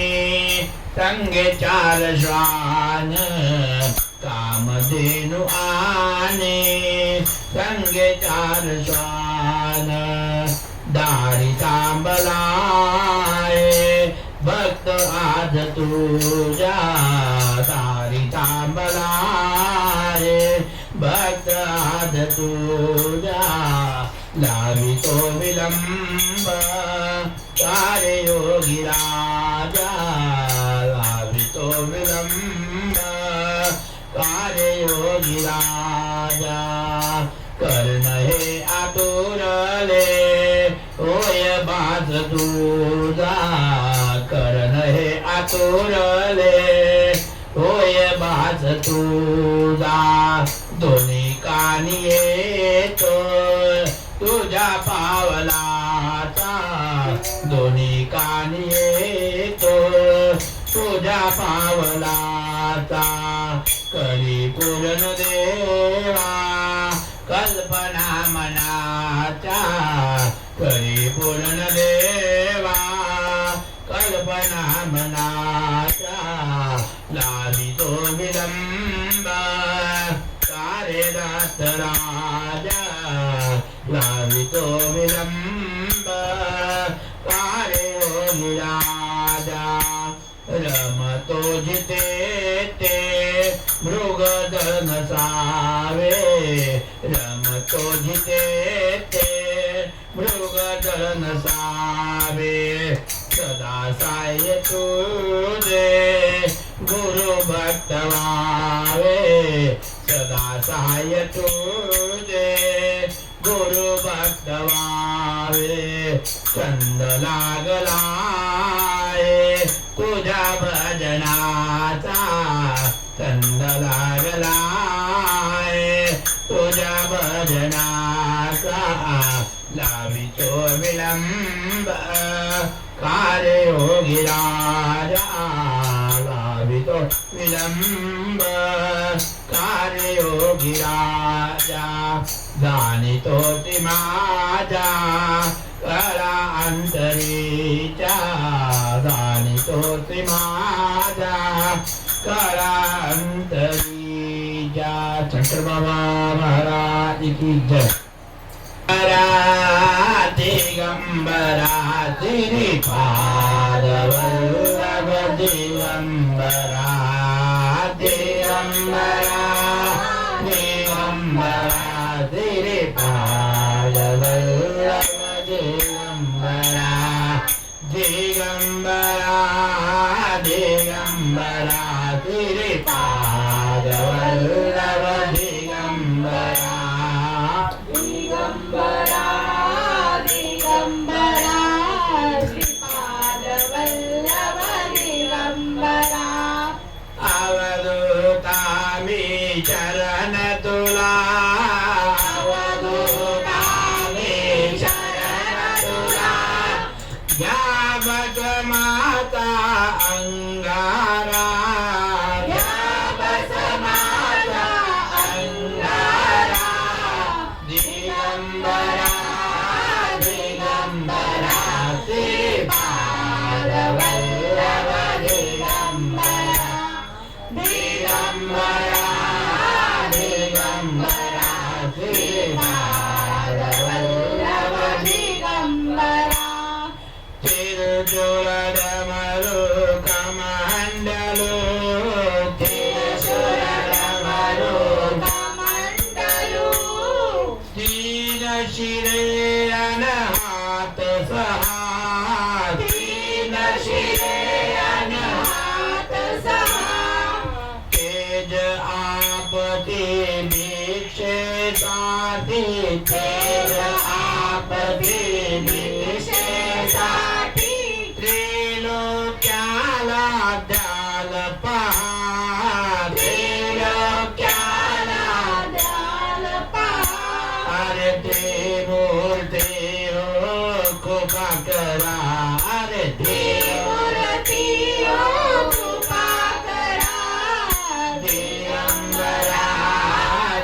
संगे चार श्वान कामधेनु आणि संगे चार श्वान दारी तांबलाय भक्त आज तुझ्या दारी तांबलाय भक्त आज तुझ्या लावितो विलंब कार्य योगी राजा लावितो विलंब कार्य योगी राजा कर्ण हे आतुरले होय बाज तुझा कर्ण हे तोरले होय बाज तुझा दोन्ही कानी येतो तुझ्या पावलाचा दोन्ही कानी येतो तुझ्या पावलाचा करी पूर्ण देवा कल्पना मनाच्या करी पूर्ण देवा कल्पना मनाच्या लावितो विलंब कारे दास राजा लावितो विलंब कारे राजा रमतो जिते ते मृगदन सावे रमतो जिते ते मृगदन सावे सदा साय तुझे गुरु भक्तवावे सदा साय तुझे गुरु भक्तवावे छंद लागलाय तुझ्या भजनाचा छंद लागलाय तुझ्या भजनाचा लावितो विलंब कारे योगी राजा लावितो विलंब कारे योगी राजा जाणितो ती माझा कला अंतरीच्या जाणितो ती माझा कला अंतरीच्या शंकर बाबा महाराज की जय दिगंबरा श्रीपाद वल्लभ दिगंबरा दिगंबरा दिगंबरा श्रीपाद वल्लभ दिगंबरा दिगंबरा दिगंबरा श्रीपाद वल्लभ दिगंबरा दिगंबरा दिगंबरा श्रीपाद वल्लभ दिगंबरा अवधूता मी चरण तुला अवधूता मी चरण तुला घ्यावत माता अंगारा घ्यावत माता अंगारा दिगंबरा दिगंबरा श्रीपाद वल्लभ दिगंबरा दिगंबरा दिगंबरा श्रीपाद वल्लभ दिगंबरा तिरुचूरडमरु कमंडलु तिरुचूरडमरु कमंडलु तीन शिरे अनहात सहा तीन शिरे अनहात सहा तेज आपती भिक्षेसाठी तेज आपती भिक्षेसाठी त्रिलोक्याला द्याल पहा त्रिलोक्याला द्याल पहा अरे ते मूर्ती हो कृपा करा अरे ते मूर्ती हो कृपा करा दिगंबरा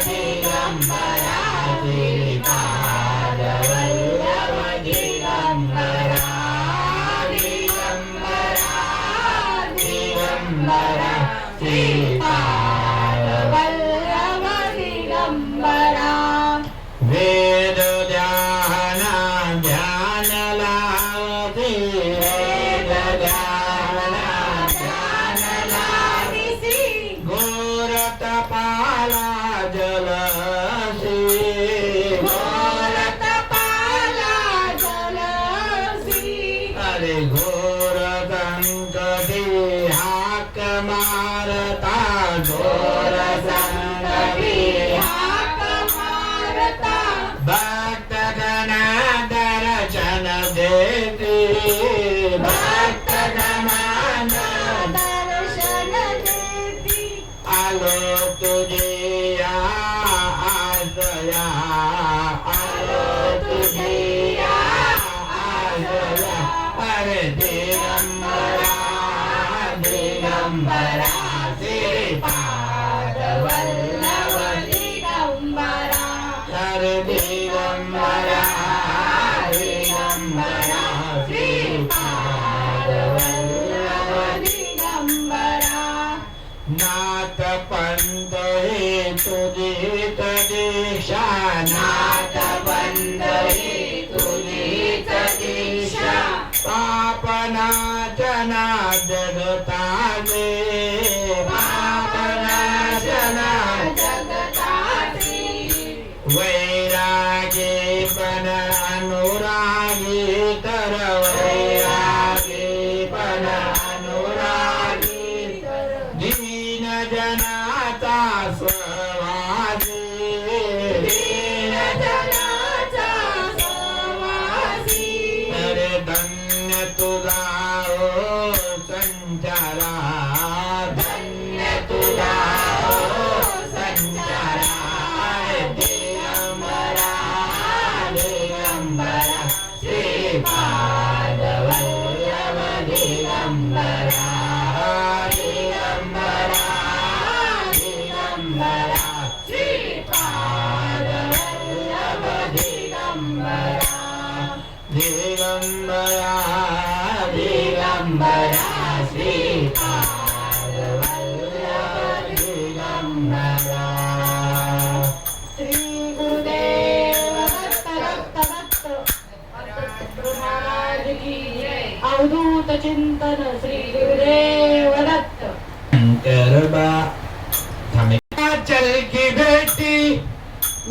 दिगंबरा श्रीपाद वल्लभ दिगंबरा दिगंबरा दिगंबरा श्रीपाद वल्लभ दिगंबरा वेद ध्यान ध्यान लावते वेद ध्यान ध्यान दिसी घोर तपाला जलसी घोर तपाला जलसी अरे घोर संकटी हाक मारता घोर संकटी हाक मारता भक्त गण दर्शन देते भक्त गण दिगंबरा श्रीपाद वल्लभ दिगंबरा हरे दिगंबरा दिगंबरा श्रीपाद वल्लभ दिगंबरा नाथ पंथ हे तुझीच दिशा नाथ पंथ हे तुझीच दिशा पापनाशना जगताचे पापनाशना जगताची वैरागी पण अनुरागी तर वैरागी पण अनुरागी दीन जनाचा स्ववासी दीन जनाचा सहवासी अरे धन्य तुझा ओ संचारा धन्य तुझा ओ संचारा दिगंबरा दिगंबरा श्रीपाद वल्लभ दिगंबरा दिगंबरा दिगंबरा श्रीपाद वल्लभ दिगंबरा दिगंबरा दिगंबरा श्रीपाद वल्लभ दिगंबरा श्री गुरुदेव दत्त महाराज की जय अवधूत चिंतन श्री गुरुदेव दत्त शंकरबा चल की बेटी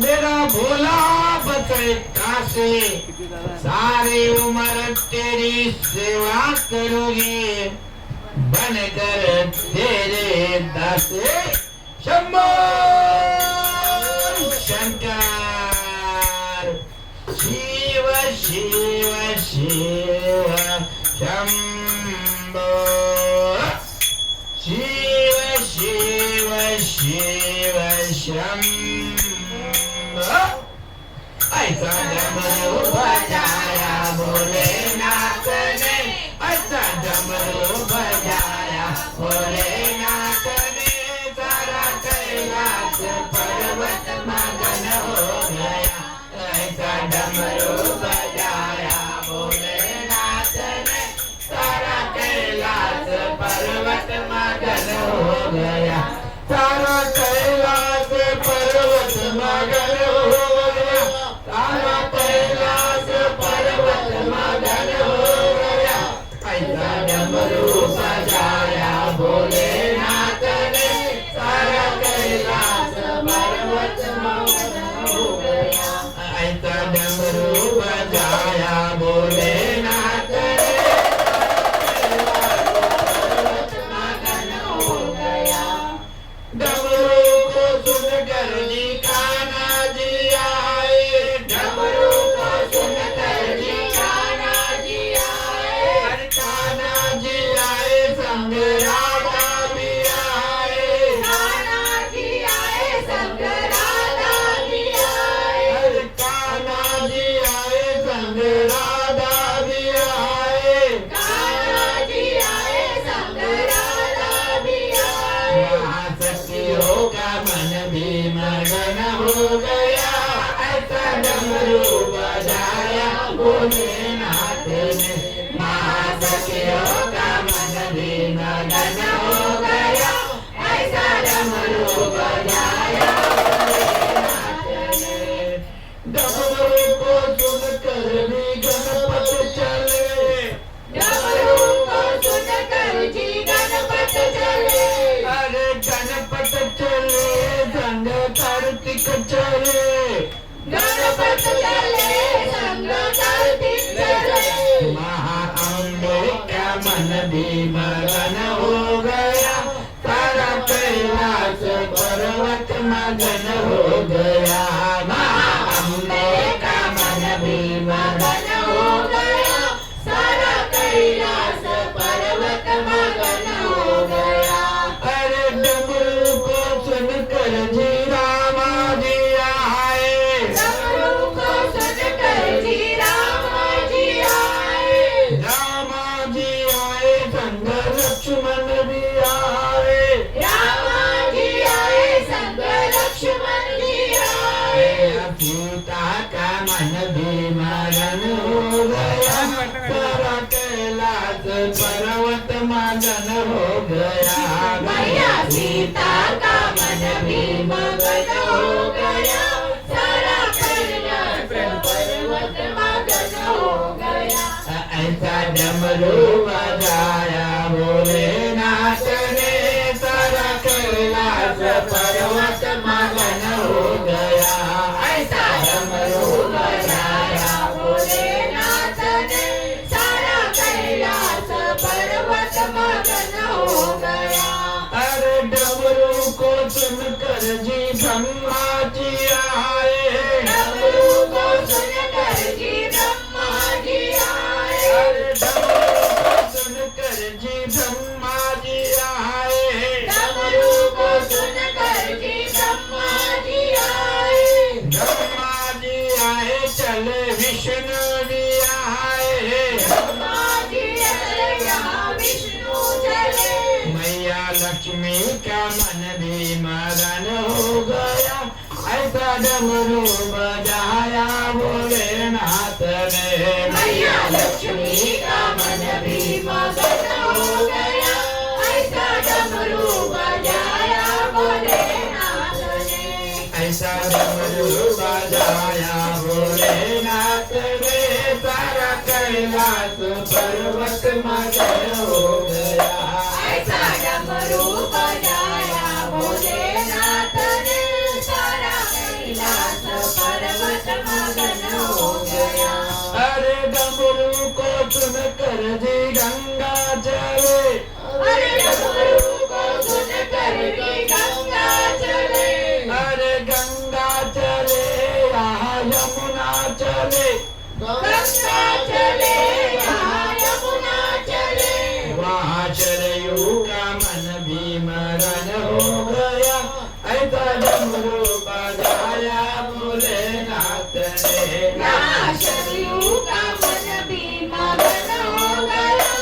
मेरा भोला बचे कासे सारी उम्र तेरी सेवा करूंगी बनकर तेरे दासे शंभो शंकर शिव शिव शिव शंभो शिव शिव शिव शंभो ऐसा डमरू बजाया भोलेनाथ ने ऐसा डमरू बजाया भोलेनाथ ने सारा कैलाश पर्वत मगन हो गया ऐसा डमरू बजाया भोलेनाथ ने सारा कैलाश पर्वत मगन हो गया सारा कैलाश पर्वत मगन हो गया सारा कैलाश पर्वत मगन हो गया ऐसा डमरू बजाया भोलेनाथ ने सारा कैलाश पर्वत मगन हो गया ऐसा डमरू बजाया भोलेनाथ ने डमरू को सुनकर जी कान्हा जी आए डमरू को सुनकर जी कान्हा जी आए हर कान्हा जी आए संग राधा भी आए कान्हा जी आए संग राधा भी आए हर कान्हा जी आए संग राधा भी आए कान्हा जी आए संग राधा भी आए महासखियों का मन भी मगन हो गया ऐसा डमरू बजाया भोलेनाथ ने महासखियों का मन भी मगन हो गया ऐसा डमरू बजाया भोलेनाथ ने डमरू को सुनकर भी गणपत चले डमरू को सुनकर जी गणपत चले अरे गणपत चले संग कार्तिक चले गणपत चले संग कार्तिक चले महाअंबे का मन भी मगन हो गया सारा कैलाश पर्वत मगन हो गया महाअंबे का मन भी मगन हो गया सारा कैलाश पर्वत मगन हो गया अरे डमरू को सुनकर जी रामा जी आए डमरू को सुनकर जी रामा जी आए रामा जी आए संग लक्ष्मण मगन हो गया। मैया सीता का मन भी मगन हो गया, सारा कैलाश पर्वत मगन हो गया। ऐसा डमरू बजाया भोलेनाथ ने, सारा कैलाश पर्वत मगन हो गया। ऐसा डमरू बजाया भोलेनाथ ने, सारा कैलाश पर्वत मगन हो गया। अरे डमरू को सुनकर जी ब्रह्मा जी आए, डमरू को सुनकर जी ब्रह्मा जी आए। अरे डमरू को सुनकर जी ब्रह्मा जी आए, डमरू को सुनकर जी ब्रह्मा जी आए। ब्रह्मा जी आए चले विष्णु जी आए, ब्रह्मा जी चले यहाँ विष्णु चले। मैया लक्ष्मी का मन भी मगन हो गया। ऐसा डमरू बजाया भोलेनाथ ने, मैया लक्ष्मी का मन भी मगन हो गया, ऐसा डमरू बजाया भोलेनाथ ने। ऐसा डमरू बजाया भोलेनाथ ने, सारा कैलाश पर्वत मगन हो गया। ऐसा डमरू बजाया भोलेनाथ ने, सारा कैलाश पर्वत मगन हो गया। अरे डमरू को सुनकर जी गंगा चले, अरे डमरू को सुनकर जी गंगा चले। अरे गंगा चले यहाँ यमुना चले, गंगा चले यहाँ यमुना चले। वहाँ चरयू का मन भी मगन हो गया। ऐसा डमरू बजाया भोलेनाथ ने, यहाँ सरयू का मन भी मगन हो गया,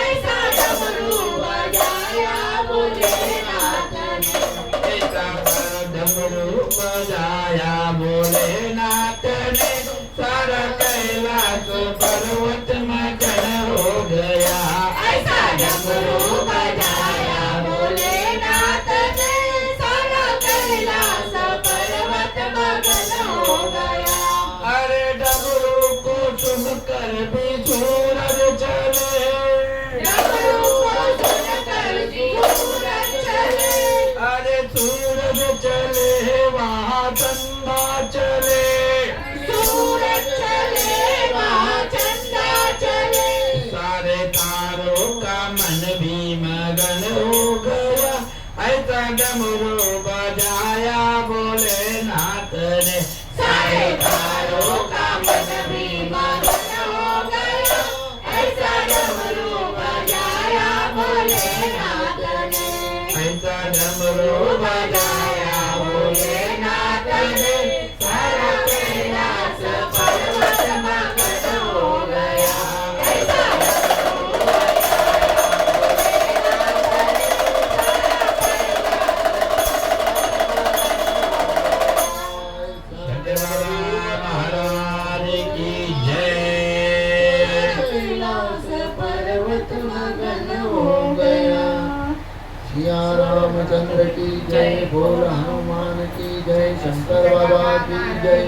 ऐसा डमरू बजाया भोलेनाथ ने। ऐसा डमरू बजाया भोलेनाथ ने, सारा कैलाश पर्वत मगन हो गया। ऐसा डमरू बजाया भोलेनाथ ने, सारा कैलाश पर्वत मगन हो गया। अरे डमरू को सुनकर भी सूरज चले, डमरू को सुनकर जी सूरज चले। अरे सूरज चले वहाँ चंदा चले, सूरज चले वहाँ चंदा चले। सारे तारों का मन भी मगन हो गया। ऐसा डमरू बजाया भोलेनाथ ने, सारे तारों का मन भी मगन हो गया, ऐसा डमरू बजाया भोलेनाथ ने। ऐसा डमरू बजाया भोलेनाथ ने, सारा कैलाश पर्वत मगन हो गया। ऐसा डमरू महाराज की जय। कैलाश पर्वत मगन हो गया। सिया रामचंद्र की जय, बोल हनुमान की जय, शंकर बाबा की जय।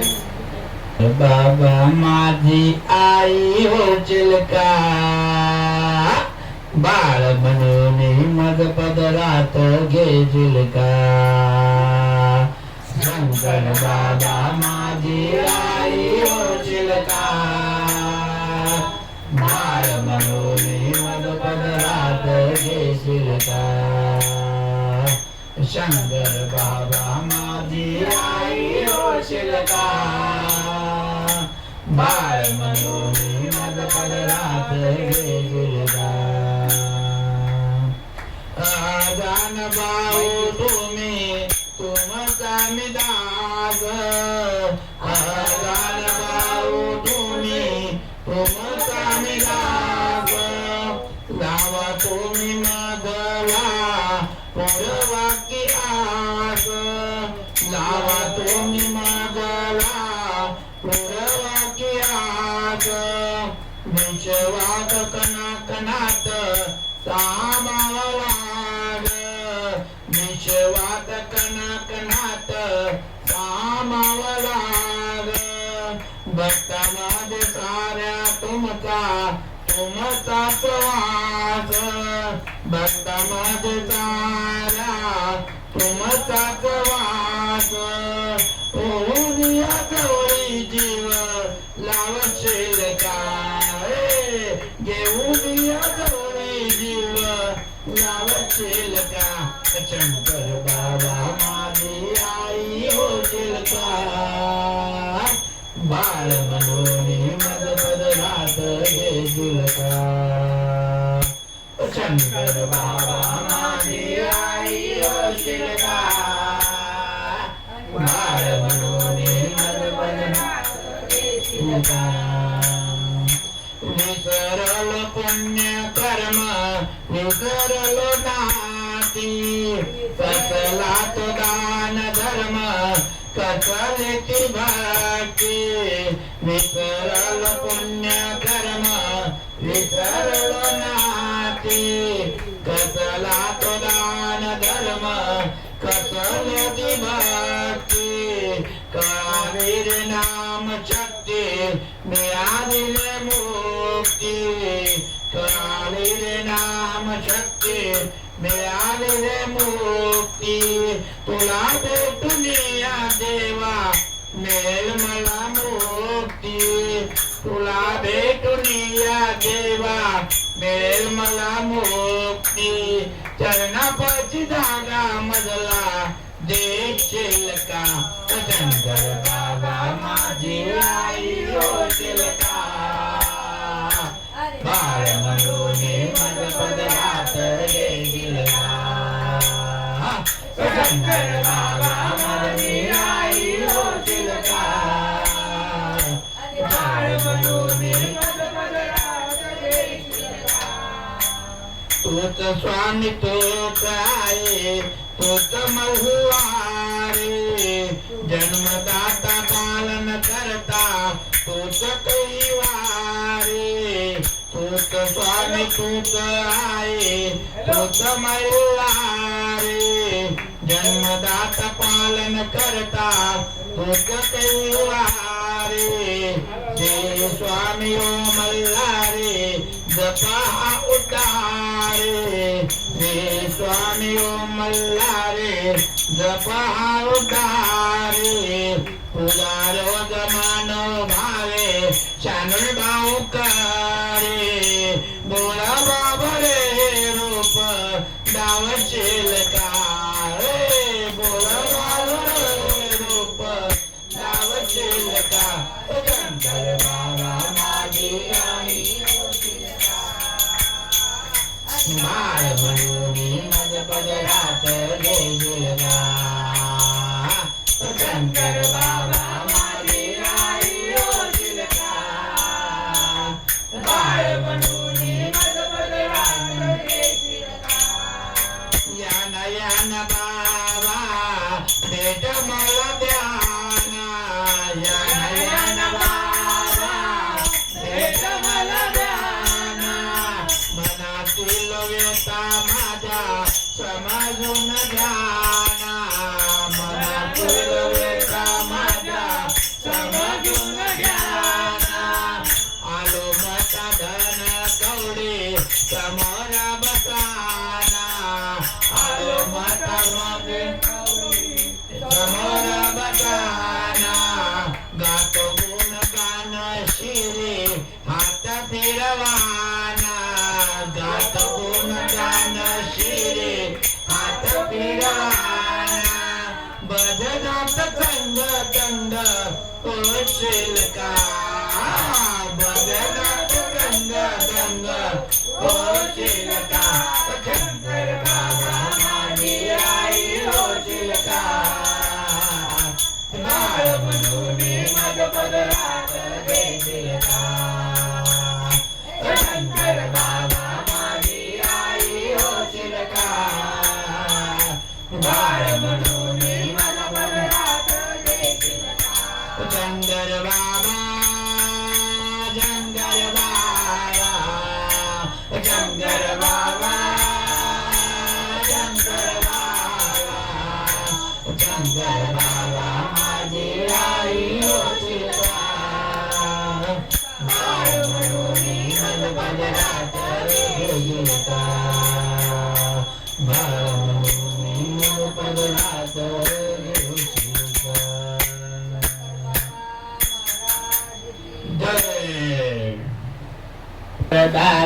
बाबा माझी आई हो चिलका, बाळ म्हणून मग पदरात घे चिलका। शंकर बाबा माझी आई हो चिलका, बाळ म्हणून मग पदरात घे चिलका। शंकर बाबा माझी आई हो चिलका, बाळ म्हणून मग पदरात घे चिलका। आदान भाऊ तुम्ही तुमचा मिदाग, आदान भाऊ तुम्ही तुमचा मिदाग। लावा तुम्ही मगला पुरवा की आस, लावा तुम्ही मगला पुरवा की आस। विश्वास कना कनात सामावा तुमचाच वास भक्ता माझे सारा तुमचाच वास ओनिया गौरी जीव लावशील का घेऊन या गौरी जीव लावशील का शंकर बाबा माझी आई होशील का बाळ म्हणून मद पदरात घेशील का शंकर बाबा माझी आई होशील का बाळ म्हणून मद पदरात घेशील का विसरल पुण्य कर्म विसरल नाती कसला तो दान धर्म कसली ती भक्ती विसरल पुण्य कर्म विसरल नाती कसला तो दान धर्म कसली ती भक्ती कळावीर नाम शक्ती मिळालेले मुक्ती कळावीर नाम शक्ती मिळालेले मुक्ती तुला भेटून या देवा मिळेल मला मुक्ती तुला भेटून या देवा मिळेल मला मुक्ती चरणापाची जागा मजला देशील का शंकर बाबा माझी आई होशील का बाळ म्हणून मद पदरात घेशील का शंकर बाबा माझी आई होशील का बाळ म्हणून मद पदरात घेशील का तूच स्वामी तो काय तूच महुवारे जन्मदाता पालन करता तूच कैवारे तूच स्वामी तूच आहे तूच महुवारे जन्मदाता पालन करता तूच कैवारे श्री स्वामी ओ मल्हारे जपा उतारे श्री स्वामी ओ मल्हारे जपा उतारे तुझा रोज मानव भावे शानुल भाऊ करे बोला बाबरे रूप दावशील का बोला बाबरे रूप दावशील का शंकर बाबा माझी आई बाळ म्हणून मद पदरात घेशील का शंकर बाबा माझी आई होशील का बाळ म्हणून मद पदरात घेशील का यान बाबा भेट मला द्याना यान बाबा भेट मला द्याना मनातील व्यथा माझ्या समजून घ्याना मनातील व्यथा माझ्या समजून घ्याना आलो मता धन कवडे समोर बसाना आलो मता समोर बसाना गातो गुण गान शिरे हात फिरवाना गातो गुण गान शिरे हात फिरवाना भजनात चंद चंद होशील का भजनात चंद चंद होशील का शंकर बाबा माझी आई होशील का बाळ म्हणून मद पदरात घेशील का शंकर बाबा माझी आई होशील का बाळ म्हणून मद पदरात घेशील का शंकर बाबा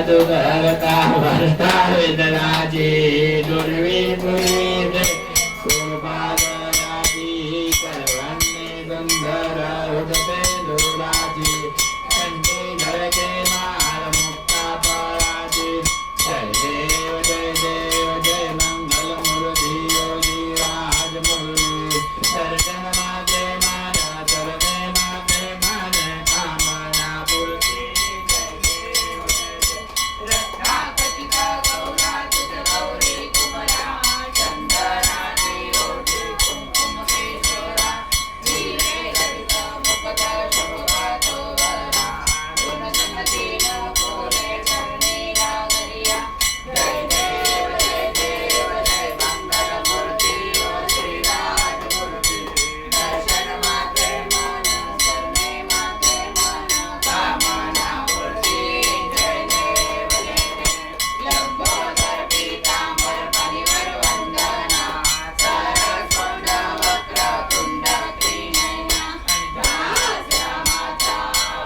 तू करता भरता वेदनाची दुर्वी पूर्वी कुर्बादयाची सर्वांनी सुंदर उदते दुराची कंठी धरके माल मुक्ता पराची जय देव जय देव जय मंगल मूर्ती योगी राज मुरली दर्शन मागे मान चरणे मागे मान कामना पूर्ती जय देव जय देव रत्नाकटिका गौरा तुझ गौरी कुमरा चंदनाची ओटी कुंकुम केशरा हिरे ललित मुकुट शोभातो वरा गुणसमतीन फुले करणी लागरिया जय देव जय देव जय मंगल मूर्ती ओ श्रीराज मूर्ती दर्शन मात्रे मन करणे मात्रे मन कामना पूर्ती जय देव जय देव लंबोदर पीतांबर परिवर वंदना सरस्वंड वक्र तुंड त्रिनयना दास्य माता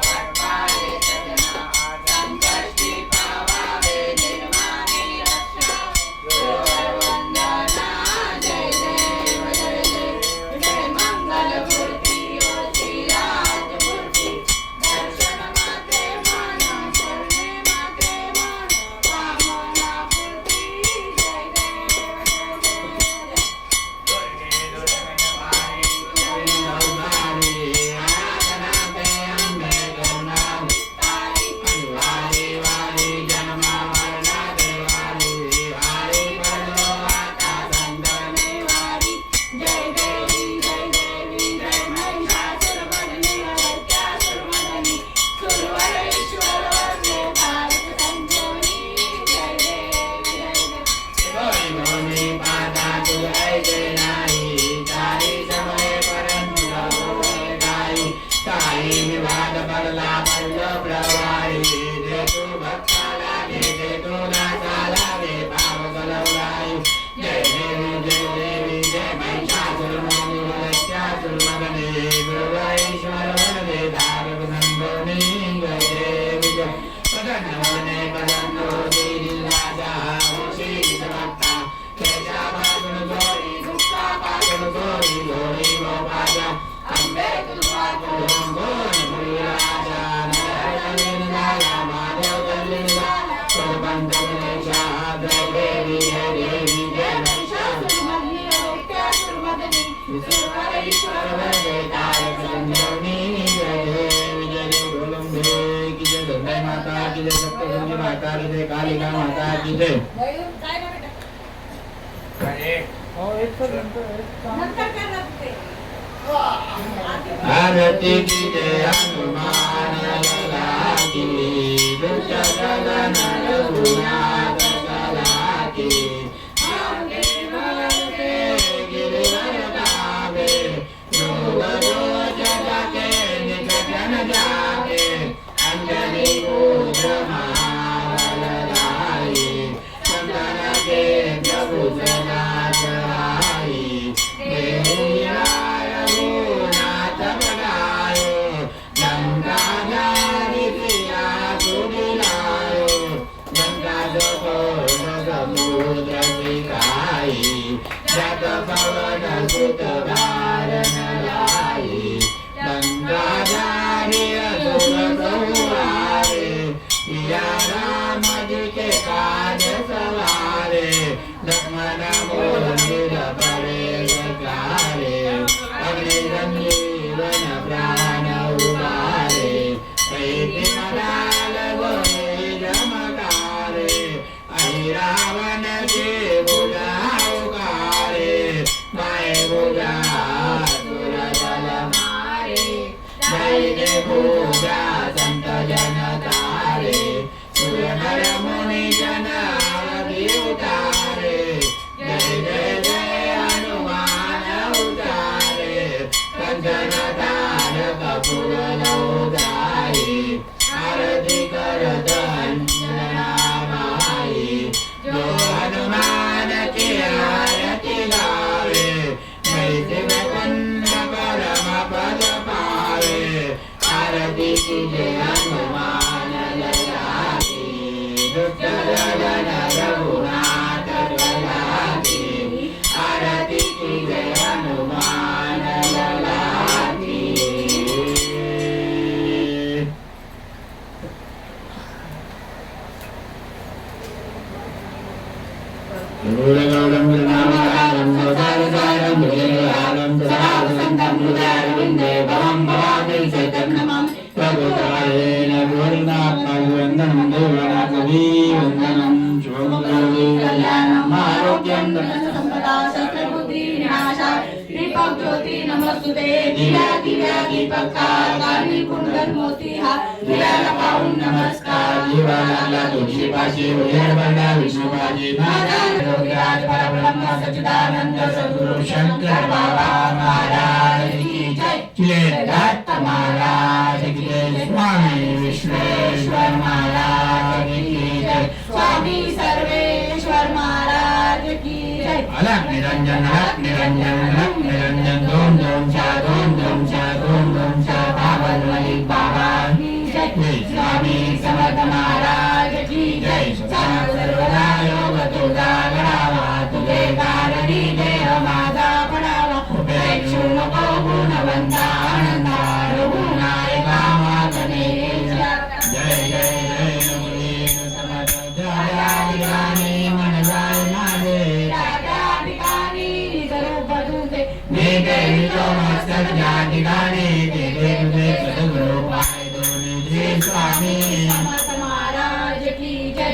वटमाळे सजना संकष्टी पावावे निर्माणे रक्षा गुरुवर वंदना जय देव जय देव जय मंगल मूर्ती ओ श्रीराज मूर्ती दर्शन मात्रे मन शरणे मात्रे मन कामना पूर्ती जय देव जय देव देवारी जय देवी जय देवी जय महिषासुरमर्दिनी अगस्त्यासुरमर्दिनी सुरवर ईश्वर वंदे भारत संजीवनी जय देव जय देव विवाद पडला पडल प्रवाही दे तू भक्ताला दे तू नाचाला दे भाव गलवलाई जय देवी जय महिषासुरमर्दिनी अगस्त्यासुरमर्दिनी गुरुवैश्वर वरदे धारक नंदनी जय देवी जय पदन्नवने पदन्नो श्रीराजा श्री भक्ता केशा पासून जोडी दुःखा पासून जोडी जोडी गोपाजा अंबे तुझा गोन मुली राजा नरहरिण झाला महादेव कल्याण झाला सुरबंध गणेशा जय देवी जय महिषासुरमर्दिनी अगस्त्यासुरमर्दिनी सुरवर ईश्वर वंदे भारत संजीवनी जय देवी जय देव ढोलम दे की जय धन्य माता की जय सप्तशृंगी माता की जय कालिका माता की जय आरती की जय हनुमान लला की दुष्ट गगन रघुनाथ कला की आगे भगते गिरिवर गावे रोग दोष जाके निकटन जाके अंजनी पुत्र महाबल लाई चंदन के प्रभु सदा सहाई देवी जग पवन सुत धारण लाई गंगाधारी असुर संहारे सिया राम जी के काज सवारे लक्ष्मण मोहित परे सकारे अग्नि संजीवन प्राण उबारे प्रीति मदाल गोरे जमकारे अहि रावण के माय बुझा सुर बल मारे जय पूजा संत जन तारे सुर नर मुनि जन आरती उतारे जय जय जय हनुमान उतारे कंचन तारक फूल उतारे आरती करत अंजना माई जो हनुमान की आरती गावे परम पद पावे आरती की जय हनुमान लला की शूरगौरं कृष्णावतारं सदावतारं भुजगहारं सदा वसन्तं हृदयारविन्दे भवं भवामि चैतन्यमं प्रभुकारेण पूर्णात्मवन्दनं देवनागवीवन्दनं शुभमङ्गलं कल्याणम् आरोग्यं धनसम्पदा शस्त्रबुद्धिविनाशा दीपक ज्योति नमस्तुते दिव्या दिव्या दीपकारि कुंडल मोती हा दिव्याला पाहून नमस्कार जीवाला तुळशीपाशी उजेडबंडा विष्णुपाशी नारायण परब्रह्म सच्चिदानंद सद्गुरु शंकर बाबा महाराज की जय जय दत्त महाराज की जय स्वामी विश्वेश्वर महाराज की जय स्वामी सर्वेश्वर महाराज की जय अलग निरंजन दोम दोम चा बाबा जय स्वामी समर्थ महाराज की जय सर्वदा योग तुझा घडावा तुझे कारणी देह माझा पडावा उपेक्षू नको गुणवंता आनंदा रघुनायका वाचने जय जय जय नमुनी समर्थ जय ठिकाणी मन जाय माझे स्वामी समर्थ महाराज की जय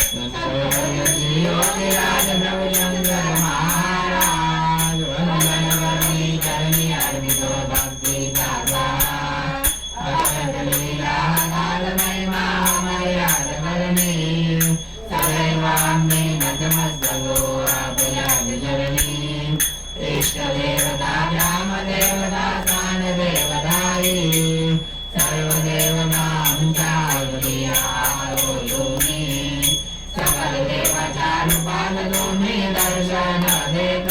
योगीराज प्रभु शंकर महाराज वंदन करनी चरणी अर्पितो भक्ति दाता अखंड लीला काल महिमा मर्याद करनी सदैवाम्मे नतमस्तको आपयाद चरणी इष्ट देवता ग्राम देवता स्थान देवताई सर्वदेवतां चारुदियारोयुनि सकल देवचारुपालतोमे दर्शन देत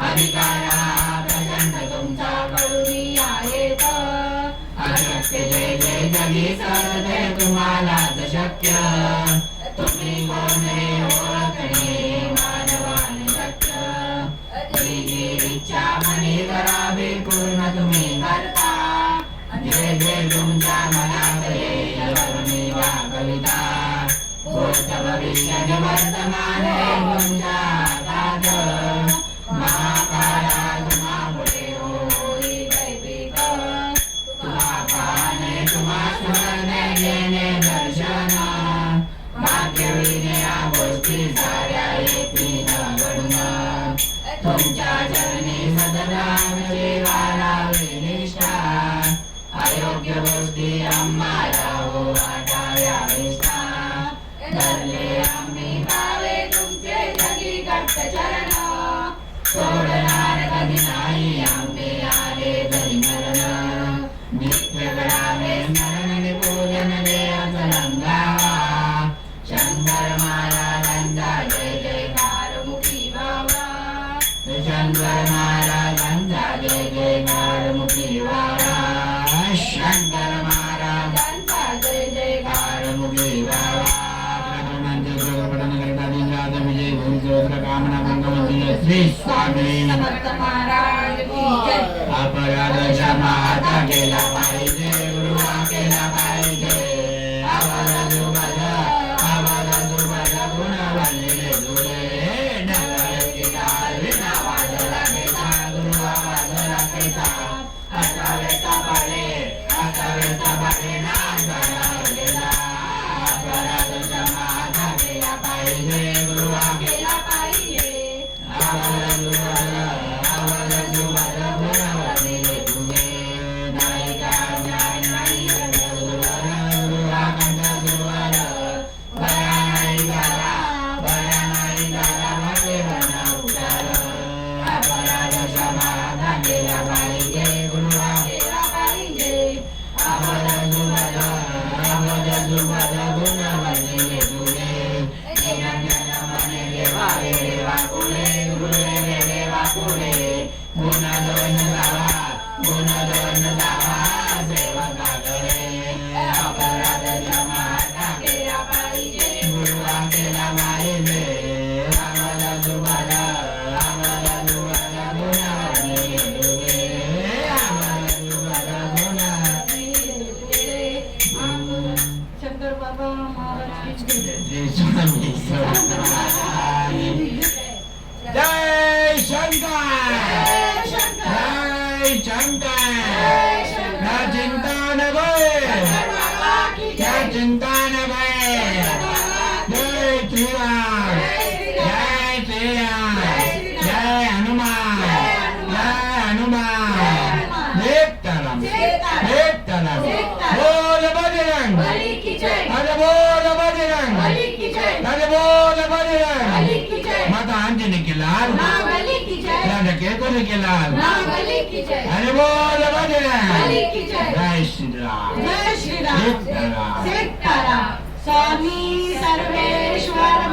अधिकारा प्रचंड तुमचा करुणी आहेत अशक्य जय जय जगी सरते तुम्हालाच शक्य तुम्ही कोण हे ओळखणे मानवाने शक्य इच्छा मनी करावी पूर्ण तुम्ही करता जय जय तुमच्या मनात येईल करुणी वा कविता भूत भविष्य वर्तमान तुमच्या हातात महाकाळा तुम्हा पुढे होई दैविक तुम्हा पाहणे तुम्हा स्मरणे घेणे दर्शन भाग्यविने या गोष्टी साऱ्या येतील घडून तुमच्या चरणी सतराम जीवाला निष्ठा अयोग्य गोष्टी आम्हाला हो वाटाव्या निष्ठा धरले आम्ही पावे तुमचे जगी घट्ट चरण सोडणार कधी नाही आम्ही आले तरी मरण नित्य करावे स्मरण पूजन देव रंगावा शंकर महाराजांचा जय जयकार मुखी बाबा शंकर महाराजांचा जय जयकार मुखी बाबा शंकर महाराजांचा जय जयकार मुखी बाबा श्री स्वामी समर्थ महाराज की जय अपराध क्षमा केला पाहिजे गुरुवा केला पाहिजे आवाज दुबल गुण वाढले जुळे नगर किनार विना वाजला केला गुरुवा वाजला केला असावेता पाडे नाम गेला अपराध क्षमा केला पाहिजे गुरुवा केला पाहिजे आवाज दुबल गुण वाढले जुळे नाही का नाही गुरुवा कंठ गुरुवार बरा नाही गाला वाटे बना उचार अपराध क्षमा केला पाहिजे गुरुवा केला पाहिजे आवाज दुबल गुण वाढले जुळे निरंजन मने देवा देवा पुढे गुरुदेव देवा पुढे गुण दोन जावा सेवका करे अपराध क्षमा केला पाहिजे गुरुवा केला पाहिजे आवाज दुबल गुण वाढले जुळे आवाज दुबल गुण शंकर बाबा महाराज की जय. जय शंकर न चिंता न भय न चिंता न भय जय श्री राम जय श्री राम जय हनुमान जय हनुमान सीताराम सीताराम बोल बजरंग अरे बोल बजरंग अरे बोल बजरंग माता आंजनी के लाल राजा केतन के लाल अरे बोल बजरंग जय श्री राम स्वामी सर्वेश्वर